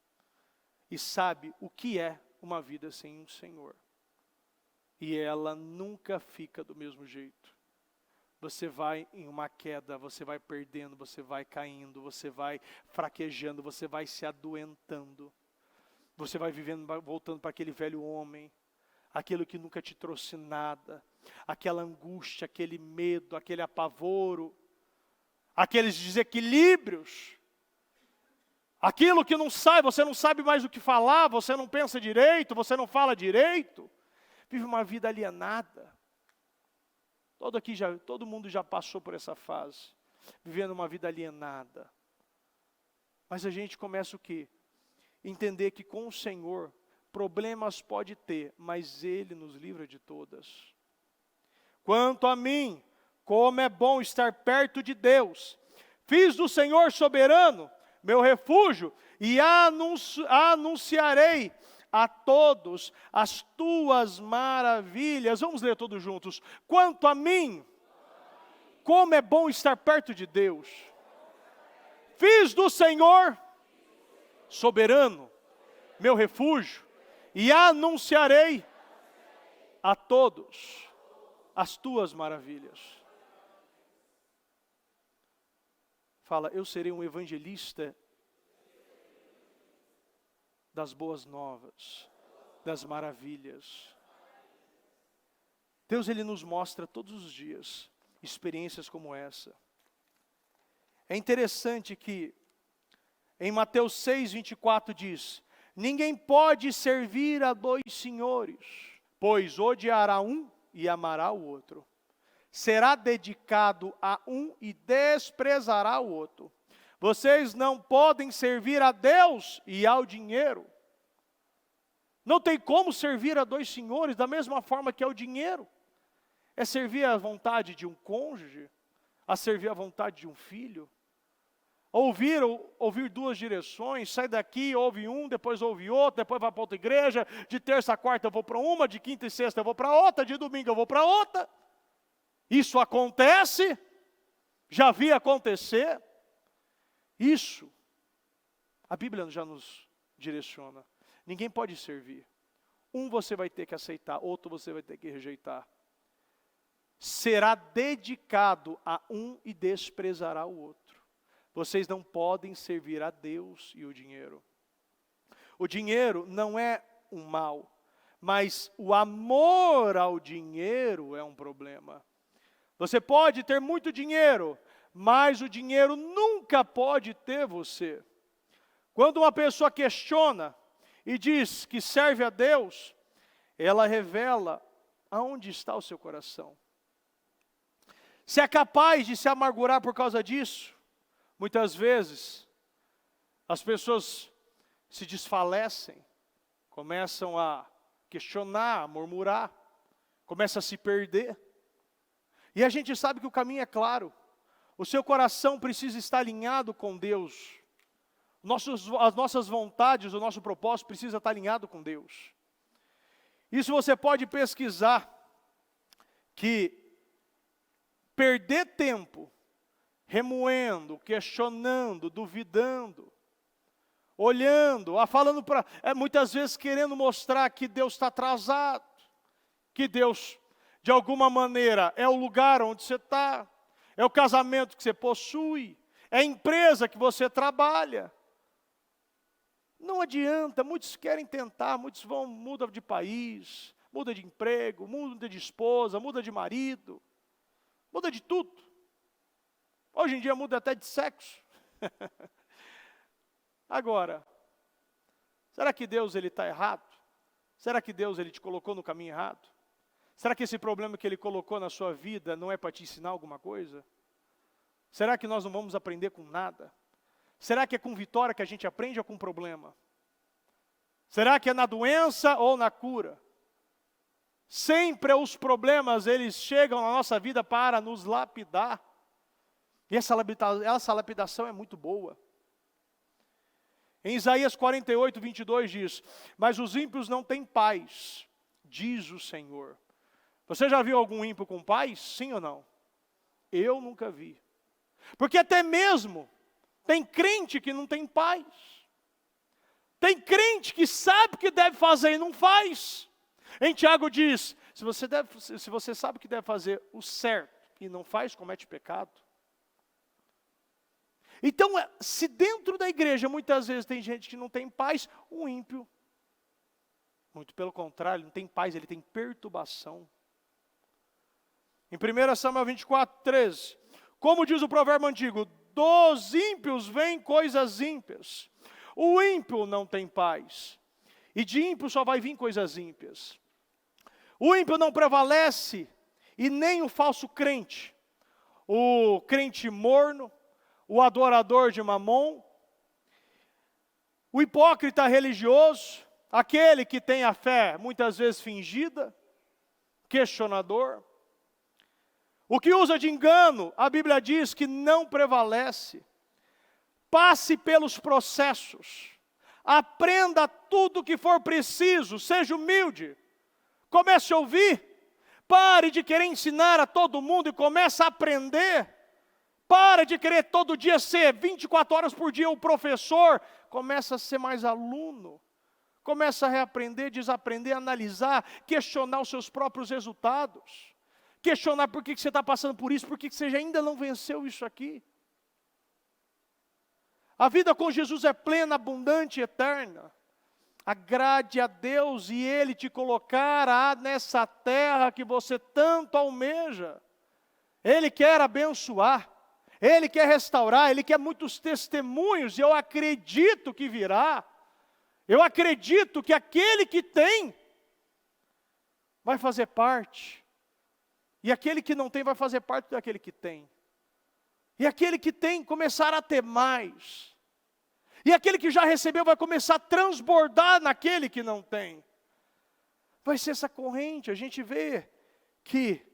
E sabe o que é uma vida sem o Senhor. E ela nunca fica do mesmo jeito. Você vai em uma queda, você vai perdendo, você vai caindo, você vai fraquejando, você vai se adoentando. Você vai vivendo, voltando para aquele velho homem, aquilo que nunca te trouxe nada, aquela angústia, aquele medo, aquele apavoro, aqueles desequilíbrios, aquilo que não sai, você não sabe mais o que falar, você não pensa direito, você não fala direito, vive uma vida alienada. Todo mundo já passou por essa fase, vivendo uma vida alienada. Mas a gente começa o quê? Entender que com o Senhor, problemas pode ter, mas Ele nos livra de todas. Quanto a mim, como é bom estar perto de Deus. Fiz do Senhor soberano meu refúgio e anunciarei a todos as tuas maravilhas. Vamos ler todos juntos. Quanto a mim, como é bom estar perto de Deus. Fiz do Senhor soberano meu refúgio e anunciarei a todos as tuas maravilhas. Fala, eu serei um evangelista das boas novas, das maravilhas. Deus, Ele nos mostra todos os dias experiências como essa. É interessante que em Mateus 6:24 diz: ninguém pode servir a dois senhores, pois odiará um e amará o outro. Será dedicado a um e desprezará o outro. Vocês não podem servir a Deus e ao dinheiro. Não tem como servir a dois senhores da mesma forma que ao dinheiro. É servir à vontade de um cônjuge, a servir à vontade de um filho. Ouvir duas direções, sai daqui, ouve um, depois ouve outro, depois vai para outra igreja, de terça a quarta eu vou para uma, de quinta e sexta eu vou para outra, de domingo eu vou para outra. Isso acontece, já vi acontecer. Isso, a Bíblia já nos direciona. Ninguém pode servir. Um você vai ter que aceitar, outro você vai ter que rejeitar. Será dedicado a um e desprezará o outro. Vocês não podem servir a Deus e o dinheiro. O dinheiro não é um mal, mas o amor ao dinheiro é um problema. Você pode ter muito dinheiro, mas o dinheiro nunca pode ter você. Quando uma pessoa questiona e diz que serve a Deus, ela revela aonde está o seu coração. Se é capaz de se amargurar por causa disso, muitas vezes as pessoas se desfalecem, começam a questionar, a murmurar, começam a se perder. E a gente sabe que o caminho é claro. O seu coração precisa estar alinhado com Deus. As nossas vontades, o nosso propósito precisa estar alinhado com Deus. Isso você pode pesquisar, que perder tempo remoendo, questionando, duvidando, olhando, falando muitas vezes querendo mostrar que Deus está atrasado, que Deus, de alguma maneira, é o lugar onde você está, é o casamento que você possui, é a empresa que você trabalha. Não adianta, muitos querem tentar, muitos mudam de país, muda de emprego, muda de esposa, muda de marido, muda de tudo. Hoje em dia muda até de sexo. Agora, será que Deus está errado? Será que Deus te colocou no caminho errado? Será que esse problema que Ele colocou na sua vida não é para te ensinar alguma coisa? Será que nós não vamos aprender com nada? Será que é com vitória que a gente aprende ou com problema? Será que é na doença ou na cura? Sempre os problemas, eles chegam na nossa vida para nos lapidar. E essa lapidação é muito boa. Em Isaías 48, 22 diz: mas os ímpios não têm paz, diz o Senhor. Você já viu algum ímpio com paz? Sim ou não? Eu nunca vi. Porque até mesmo tem crente que não tem paz. Tem crente que sabe o que deve fazer e não faz. Em Tiago diz, se você sabe que deve fazer o certo e não faz, comete pecado. Então, se dentro da igreja muitas vezes tem gente que não tem paz, um ímpio, muito pelo contrário, não tem paz, ele tem perturbação. Em 1 Samuel 24, 13, como diz o provérbio antigo, dos ímpios vêm coisas ímpias. O ímpio não tem paz. E de ímpio só vai vir coisas ímpias. O ímpio não prevalece, e nem o falso crente. O crente morno, o adorador de Mamon, o hipócrita religioso, aquele que tem a fé muitas vezes fingida, questionador. O que usa de engano, a Bíblia diz que não prevalece. Passe pelos processos, aprenda tudo o que for preciso, seja humilde, comece a ouvir, pare de querer ensinar a todo mundo e comece a aprender. Para de querer todo dia ser 24 horas por dia o professor, começa a ser mais aluno, começa a reaprender, desaprender, analisar, questionar os seus próprios resultados. Questionar por que você está passando por isso, por que você ainda não venceu isso aqui. A vida com Jesus é plena, abundante e eterna. Agrade a Deus e Ele te colocará nessa terra que você tanto almeja. Ele quer abençoar, Ele quer restaurar, Ele quer muitos testemunhos, e eu acredito que virá. Eu acredito que aquele que tem, vai fazer parte. E aquele que não tem vai fazer parte daquele que tem. E aquele que tem, começar a ter mais. E aquele que já recebeu vai começar a transbordar naquele que não tem. Vai ser essa corrente. A gente vê que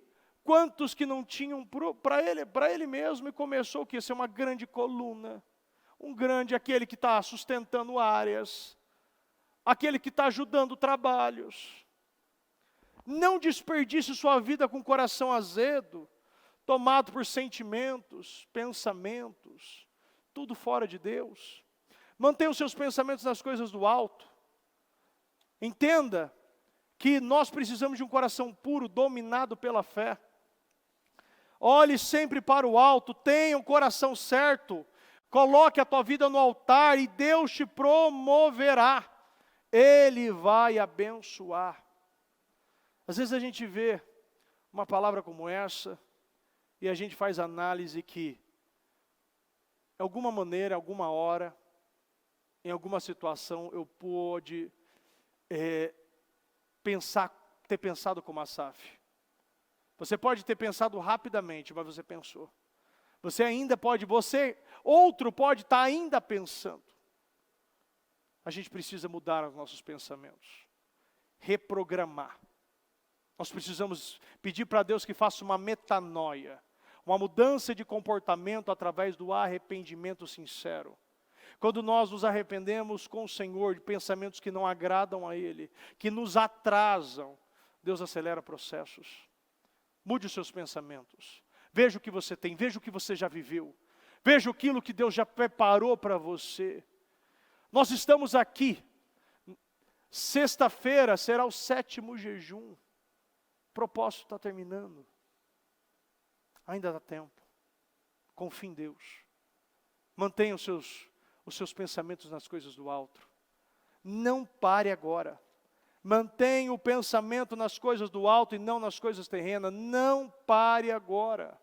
quantos que não tinham para ele mesmo, e começou o quê? Ser uma grande coluna. Aquele que está sustentando áreas. Aquele que está ajudando trabalhos. Não desperdice sua vida com o coração azedo, tomado por sentimentos, pensamentos, tudo fora de Deus. Mantenha os seus pensamentos nas coisas do alto. Entenda que nós precisamos de um coração puro, dominado pela fé. Olhe sempre para o alto, tenha um coração certo. Coloque a tua vida no altar e Deus te promoverá. Ele vai abençoar. Às vezes a gente vê uma palavra como essa e a gente faz análise que, de alguma maneira, alguma hora, em alguma situação, eu pude ter pensado como Asaf. Você pode ter pensado rapidamente, mas você pensou. Outro pode estar ainda pensando. A gente precisa mudar os nossos pensamentos, reprogramar. Nós precisamos pedir para Deus que faça uma metanoia, uma mudança de comportamento através do arrependimento sincero. Quando nós nos arrependemos com o Senhor de pensamentos que não agradam a Ele, que nos atrasam, Deus acelera processos. Mude os seus pensamentos. Veja o que você tem, veja o que você já viveu. Veja aquilo que Deus já preparou para você. Nós estamos aqui. Sexta-feira será o 7º jejum. O propósito está terminando. Ainda dá tempo. Confie em Deus. Mantenha os seus pensamentos nas coisas do alto. Não pare agora. Mantenha o pensamento nas coisas do alto e não nas coisas terrenas. Não pare agora.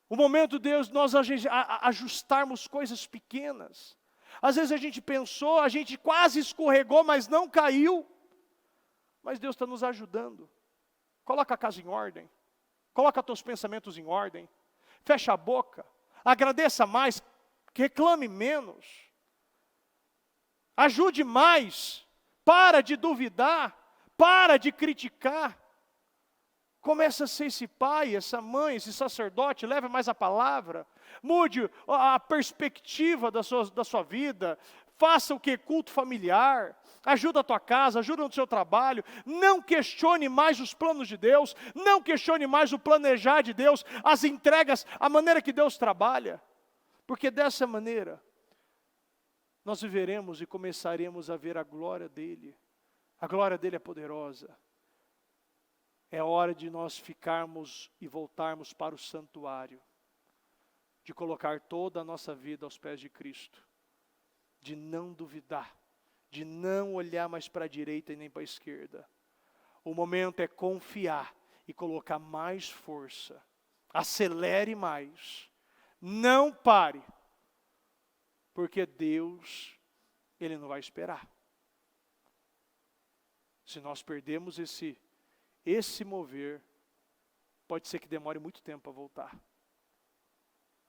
O momento de Deus, nós ajustarmos coisas pequenas. Às vezes a gente pensou, a gente quase escorregou, mas não caiu. Mas Deus está nos ajudando. Coloca a casa em ordem. Coloca teus pensamentos em ordem. Fecha a boca. Agradeça mais. Reclame menos. Ajude mais. Para de duvidar. Para de criticar. Comece a ser esse pai, essa mãe, esse sacerdote. Leve mais a palavra. Mude a perspectiva da sua vida. Faça o que? Culto familiar. Ajuda a tua casa, ajuda no seu trabalho. Não questione mais os planos de Deus. Não questione mais o planejar de Deus. As entregas, a maneira que Deus trabalha. Porque dessa maneira, nós viveremos e começaremos a ver a glória dEle. A glória dEle é poderosa. É hora de nós ficarmos e voltarmos para o santuário. De colocar toda a nossa vida aos pés de Cristo. De não duvidar. De não olhar mais para a direita e nem para a esquerda. O momento é confiar e colocar mais força. Acelere mais. Não pare. Porque Deus, Ele não vai esperar. Se nós perdemos esse mover, pode ser que demore muito tempo para voltar.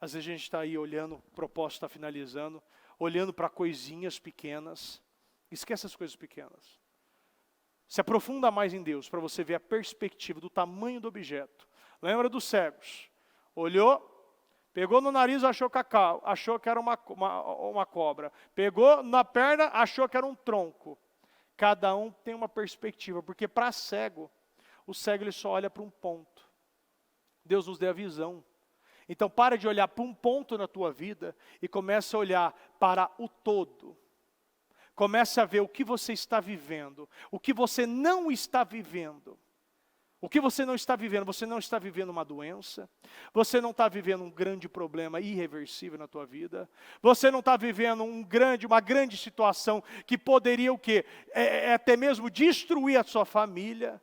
Às vezes a gente está aí olhando, o propósito está finalizando, olhando para coisinhas pequenas. Esquece as coisas pequenas. Se aprofunda mais em Deus, para você ver a perspectiva do tamanho do objeto. Lembra dos cegos? Olhou, pegou no nariz, achou cacau, achou que era uma cobra. Pegou na perna, achou que era um tronco. Cada um tem uma perspectiva, porque para cego, o cego ele só olha para um ponto. Deus nos deu a visão. Então para de olhar para um ponto na tua vida e comece a olhar para o todo. Comece a ver o que você está vivendo, o que você não está vivendo. O que você não está vivendo? Você não está vivendo uma doença, você não está vivendo um grande problema irreversível na tua vida, você não está vivendo uma grande situação que poderia o quê? Até mesmo destruir a sua família.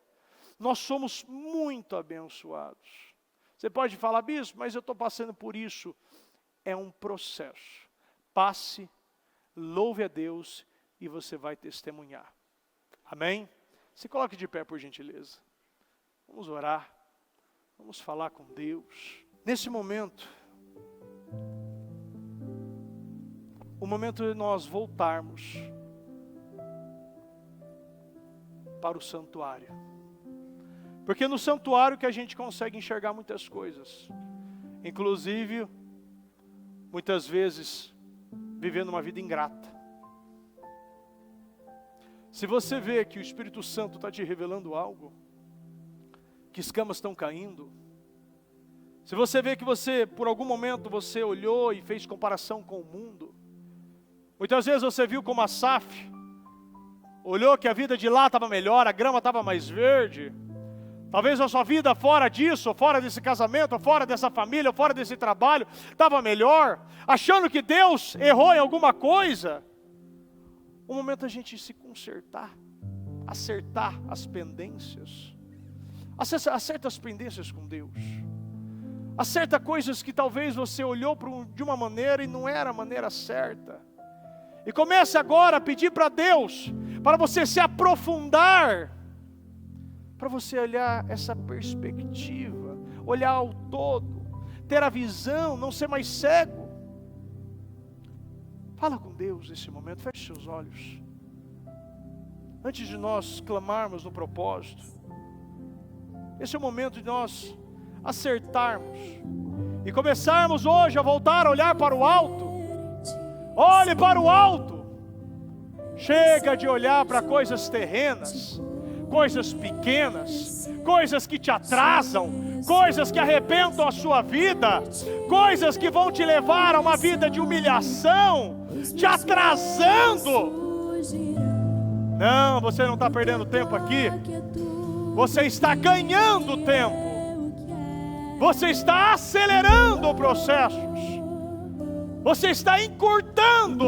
Nós somos muito abençoados. Você pode falar, bispo, mas eu estou passando por isso. É um processo. Passe, louve a Deus e você vai testemunhar. Amém? Se coloque de pé, por gentileza. Vamos orar. Vamos falar com Deus. Nesse momento, o momento de nós voltarmos para o santuário. Porque no santuário que a gente consegue enxergar muitas coisas. Inclusive, muitas vezes, vivendo uma vida ingrata. Se você vê que o Espírito Santo está te revelando algo, que escamas estão caindo, se você vê que por algum momento, você olhou e fez comparação com o mundo, muitas vezes você viu como Asaf, olhou que a vida de lá estava melhor, a grama estava mais verde, talvez a sua vida fora disso, fora desse casamento, fora dessa família, fora desse trabalho, estava melhor, achando que Deus errou em alguma coisa. O momento a gente se consertar, acertar as pendências, acerta as pendências com Deus, acerta coisas que talvez você olhou de uma maneira e não era a maneira certa, e comece agora a pedir para Deus, para você se aprofundar, para você olhar essa perspectiva, olhar ao todo, ter a visão, não ser mais cego. Fala com Deus nesse momento, feche seus olhos. Antes de nós clamarmos no propósito, esse é o momento de nós acertarmos e começarmos hoje a voltar a olhar para o alto. Olhe para o alto. Chega de olhar para coisas terrenas, coisas pequenas, coisas que te atrasam, coisas que arrebentam a sua vida, coisas que vão te levar a uma vida de humilhação, te atrasando. Não, você não está perdendo tempo aqui, você está ganhando tempo, você está acelerando processos, você está encurtando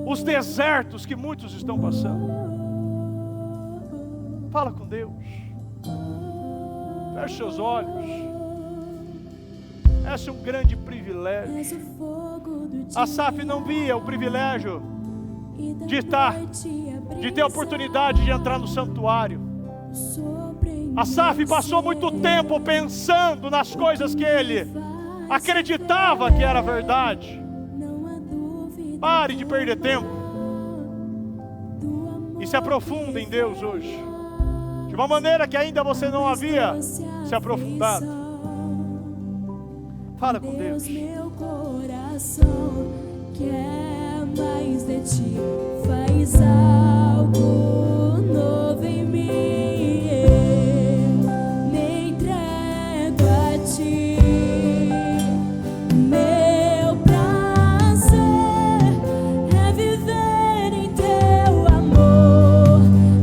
os desertos que muitos estão passando. Fala com Deus, feche seus olhos. Esse é um grande privilégio. Asaf não via o privilégio de ter a oportunidade de entrar no santuário. Asaf passou muito tempo pensando nas coisas que ele acreditava que era verdade. Pare de perder tempo e se aprofunde em Deus hoje, de uma maneira que ainda você não havia se aprofundado. Fala com Deus. Meu coração quer mais de ti, faz algo novo em mim. Me entrego a ti. Meu prazer é viver em teu amor,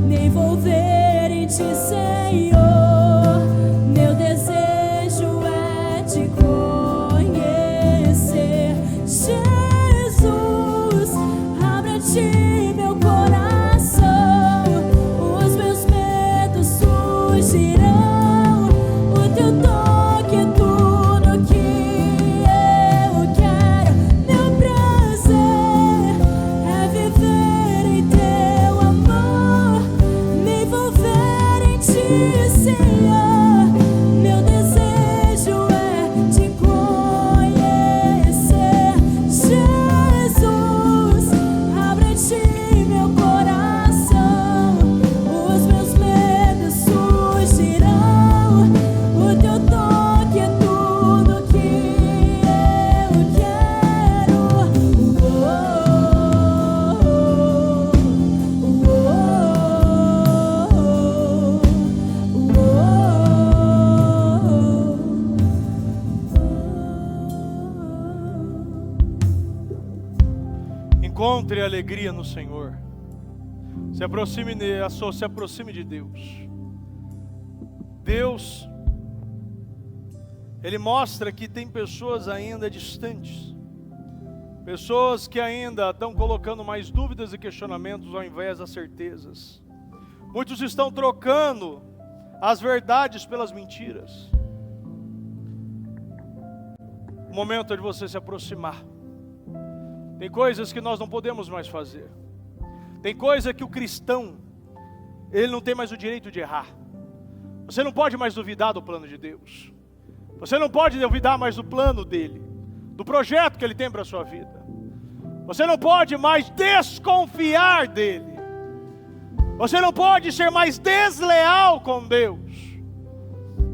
me envolver em ti, Senhor. Meu desejo é te conhecer, Jesus. Abre a ti meu coração, os meus medos fugirão. O teu toque é tudo que eu quero. Meu prazer é viver em teu amor, me envolver em ti, Senhor. Meu desejo é te conhecer, Jesus. Abre a ti meu coração, os meus medos fugirão. O teu toque é tudo que eu quero. Encontre alegria no Senhor. Se aproxime de Deus. Deus, Ele mostra que tem pessoas ainda distantes, pessoas que ainda estão colocando mais dúvidas e questionamentos ao invés das certezas. Muitos estão trocando as verdades pelas mentiras. O momento é de você se aproximar. Tem coisas que nós não podemos mais fazer. Tem coisa que o cristão, ele não tem mais o direito de errar. Você não pode mais duvidar do plano de Deus. Você não pode duvidar mais do plano dele. do projeto que Ele tem para a sua vida. Você não pode mais desconfiar dEle. Você não pode ser mais desleal com Deus.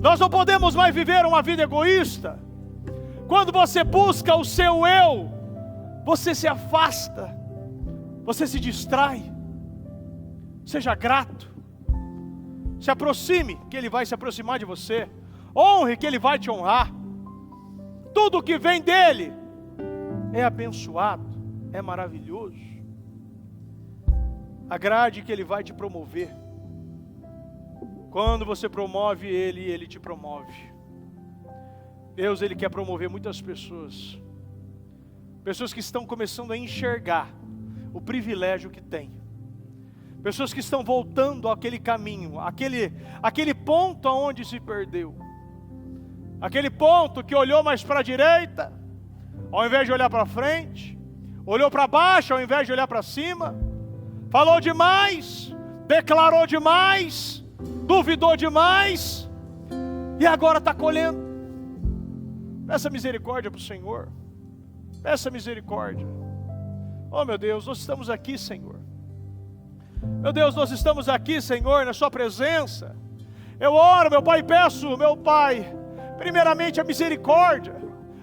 Nós não podemos mais viver uma vida egoísta. Quando você busca o seu eu, você se afasta, você se distrai. Seja grato, se aproxime, que Ele vai se aproximar de você. Honre, que Ele vai te honrar. Tudo que vem dEle é abençoado, é maravilhoso. Agrade, que Ele vai te promover. Quando você promove Ele, Ele te promove. Deus, Ele quer promover muitas pessoas. Pessoas que estão começando a enxergar o privilégio que tem. Pessoas que estão voltando àquele caminho, aquele ponto aonde se perdeu. Aquele ponto que olhou mais para a direita, ao invés de olhar para frente. Olhou para baixo, ao invés de olhar para cima. Falou demais, declarou demais, duvidou demais, e agora está colhendo. Peça misericórdia para o Senhor. Peça misericórdia. Oh meu Deus, nós estamos aqui, Senhor. Meu Deus, nós estamos aqui, Senhor, na Sua presença. Eu oro, meu Pai, e peço, meu Pai, primeiramente a misericórdia.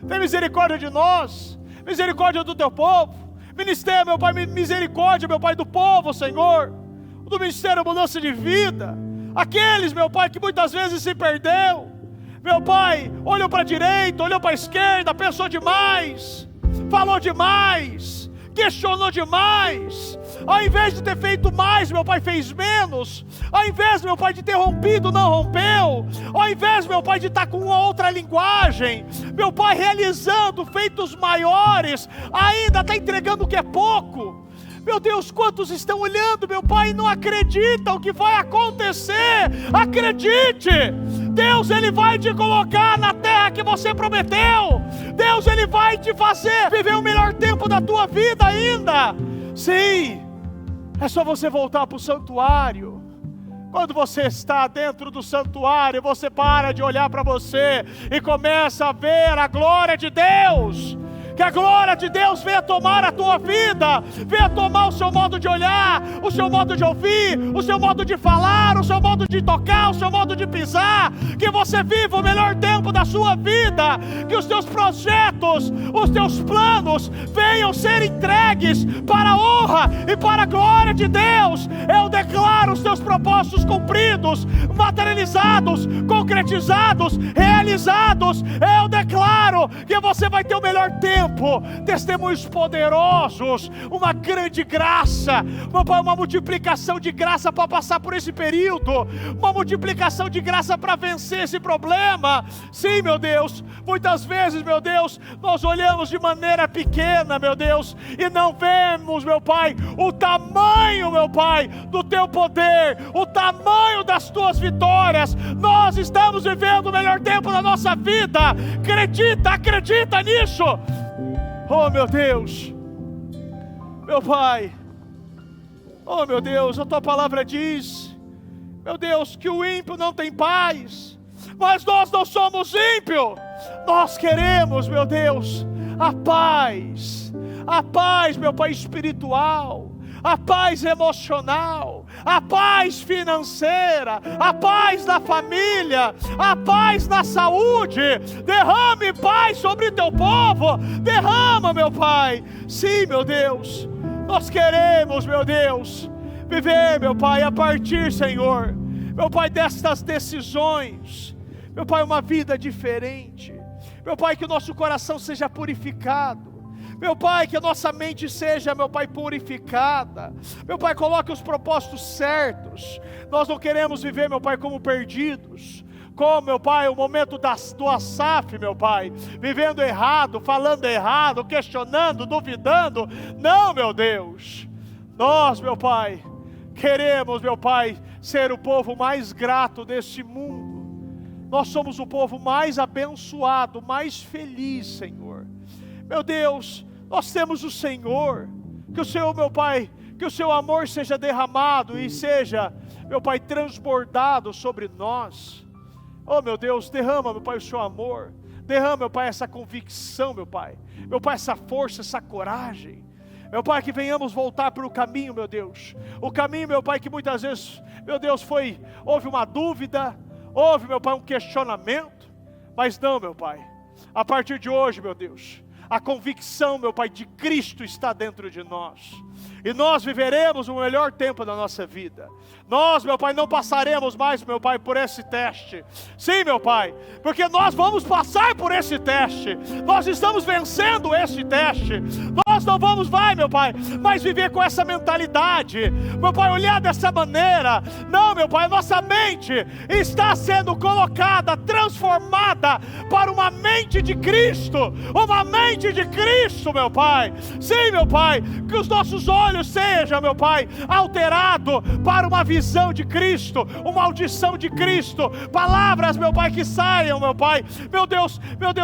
Tem misericórdia de nós, misericórdia do Teu povo. Ministério, meu Pai, misericórdia, meu Pai, do povo, Senhor, do Ministério Mudança de Vida. Aqueles, meu Pai, que muitas vezes se perdeu. Meu Pai, olhou para a direita, olhou para a esquerda, pensou demais, falou demais, questionou demais. Ao invés de ter feito mais, meu Pai, fez menos. Ao invés, meu Pai, de ter rompido, não rompeu. Ao invés, meu Pai, de estar com outra linguagem, meu Pai, realizando feitos maiores, ainda está entregando o que é pouco. Meu Deus, quantos estão olhando, meu Pai, e não acreditam que vai acontecer? Acredite! Deus, Ele vai te colocar na terra que você prometeu. Deus, Ele vai te fazer viver o melhor tempo da tua vida ainda. Sim, é só você voltar para o santuário. Quando você está dentro do santuário, você para de olhar para você e começa a ver a glória de Deus. Que a glória de Deus venha tomar a tua vida, venha tomar o seu modo de olhar, o seu modo de ouvir, o seu modo de falar, o seu modo de tocar, o seu modo de pisar. Que você viva o melhor tempo da sua vida, que os teus projetos, os teus planos venham ser entregues para a honra e para a glória de Deus. Eu declaro os teus propósitos cumpridos, materializados, concretizados, realizados. Eu declaro que você vai ter o melhor tempo, testemunhos poderosos, uma grande graça, meu Pai, uma multiplicação de graça para passar por esse período, uma multiplicação de graça para vencer esse problema. Sim, meu Deus, muitas vezes, meu Deus, nós olhamos de maneira pequena, meu Deus, e não vemos, meu Pai, o tamanho, meu Pai, do Teu poder, o tamanho das Tuas vitórias. Nós estamos vivendo o melhor tempo da nossa vida. Acredita nisso. Oh meu Deus, meu Pai, oh meu Deus, a Tua palavra diz, meu Deus, que o ímpio não tem paz, mas nós não somos ímpio, nós queremos, meu Deus, a paz, meu Pai, espiritual, a paz emocional, a paz financeira, a paz na família, a paz na saúde. Derrame paz sobre Teu povo, derrama, meu Pai. Sim, meu Deus, nós queremos, meu Deus, viver, meu Pai, a partir, Senhor, meu Pai, destas decisões, meu Pai, uma vida diferente, meu Pai, que o nosso coração seja purificado, meu Pai, que a nossa mente seja, meu Pai, purificada. Meu Pai, coloque os propósitos certos. Nós não queremos viver, meu Pai, como perdidos. Como, meu Pai, o momento do Asaf, meu Pai, vivendo errado, falando errado, questionando, duvidando. Não, meu Deus. Nós, meu Pai, queremos, meu Pai, ser o povo mais grato deste mundo. Nós somos o povo mais abençoado, mais feliz, Senhor. Meu Deus, nós temos o Senhor, que o Senhor, meu Pai, que o Seu amor seja derramado e seja, meu Pai, transbordado sobre nós. Oh meu Deus, derrama, meu Pai, o Seu amor, Derrama, meu Pai, essa convicção, meu Pai. Meu Pai, essa força, essa coragem. Meu Pai, que venhamos voltar para o caminho, meu Deus. O caminho, meu Pai, que muitas vezes, meu Deus, houve uma dúvida, houve, meu Pai, um questionamento. Mas não, meu Pai, a partir de hoje, meu Deus, a convicção, meu Pai, de Cristo está dentro de nós. E nós viveremos o melhor tempo da nossa vida. Nós, meu Pai, não passaremos mais, meu Pai, por esse teste. Sim, meu Pai, porque nós vamos passar por esse teste. Nós estamos vencendo esse teste. Nós não vamos, meu Pai, mais viver com essa mentalidade. Meu Pai, olhar dessa maneira. Não, meu Pai, nossa mente está sendo colocada, transformada para uma mente de Cristo. Uma mente de Cristo, meu Pai. Sim, meu Pai, que os nossos olhos sejam, meu Pai, alterados para uma visão de Cristo, uma audição de Cristo, palavras, meu Pai, que saiam, meu Pai, meu Deus,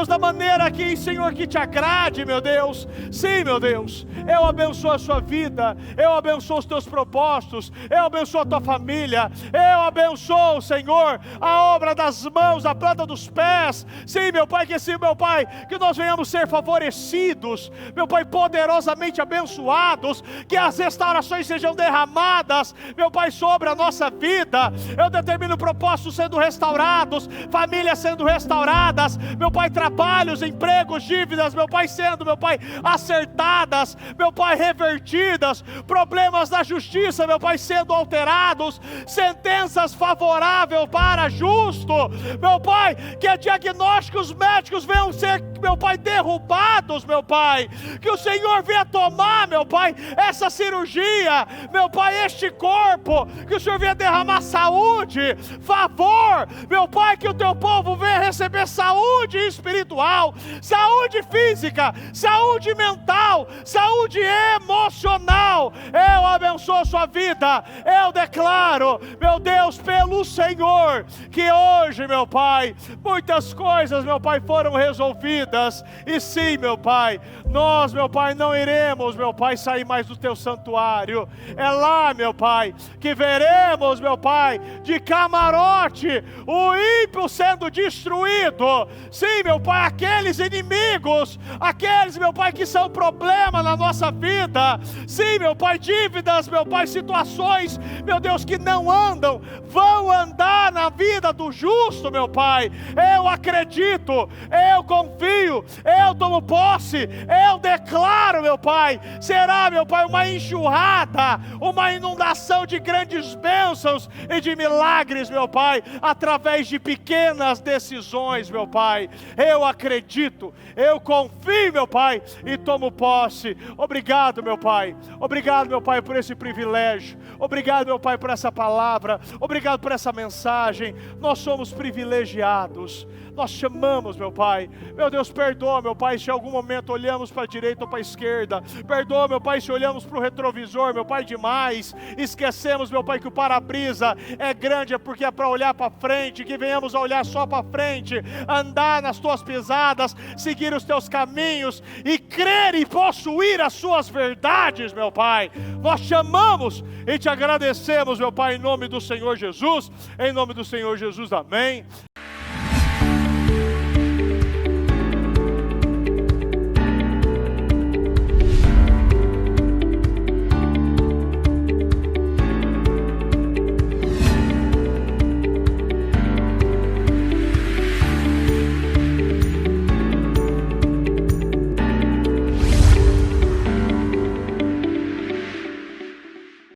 da maneira que, Senhor, que te agrade, meu Deus. Sim, meu Deus, eu abençoo a sua vida, eu abençoo os teus propósitos, eu abençoo a tua família, eu abençoo, Senhor, a obra das mãos, a planta dos pés. Sim, meu Pai, que nós venhamos ser favorecidos, meu Pai, poderosamente abençoados, que as restaurações sejam derramadas, meu Pai, sobre a nossa vida. Eu determino propósitos sendo restaurados, famílias sendo restauradas, meu Pai, trabalhos, empregos, dívidas, meu Pai, sendo, meu Pai, acertadas, meu Pai, revertidas, problemas da justiça, meu Pai, sendo alterados, sentenças favoráveis para justo, meu Pai, que diagnósticos médicos venham ser, meu Pai, derrubados, meu Pai, que o Senhor venha tomar, meu Pai, essa cirurgia, meu Pai, este corpo, que o Senhor venha derramar saúde, favor, meu Pai, que o teu povo venha receber saúde espiritual, saúde física, saúde mental, saúde emocional. Eu abençoo a sua vida, eu declaro, meu Deus, pelo Senhor, que hoje, meu Pai, muitas coisas, meu Pai, foram resolvidas. E sim, meu Pai, nós, meu Pai, não iremos, meu Pai, sair mais do teu santuário. É lá, meu Pai, que veremos, meu Pai, de camarote, o ímpio sendo destruído. Sim, meu Pai, aqueles inimigos, aqueles, meu Pai, que são problema na nossa vida. Sim, meu Pai, dívidas, meu Pai, situações, meu Deus, que não andam, vão andar na vida do justo, meu Pai. Eu acredito, eu confio, eu tomo posse, eu declaro, meu Pai, será, meu Pai, uma enxurrada, uma inundação de grandes bênçãos e de milagres, meu Pai, através de pequenas decisões, meu Pai. Eu acredito, eu confio, meu Pai, e tomo posse. Obrigado, meu Pai. Obrigado, meu Pai, por esse privilégio. Obrigado, meu Pai, por essa palavra. Obrigado por essa mensagem. Nós somos privilegiados. Nós chamamos, meu Pai. Meu Deus, perdoa, meu Pai, se em algum momento olhamos para a direita ou para a esquerda. Perdoa, meu Pai, se olhamos para o retrovisor, meu Pai, demais. Esquecemos, meu Pai, que o para-brisa é grande, é porque é para olhar para frente, que venhamos a olhar só para frente, andar nas tuas pisadas, seguir os teus caminhos e crer e possuir as suas verdades, meu Pai. Nós chamamos e te agradecemos, meu Pai, em nome do Senhor Jesus. Em nome do Senhor Jesus, amém.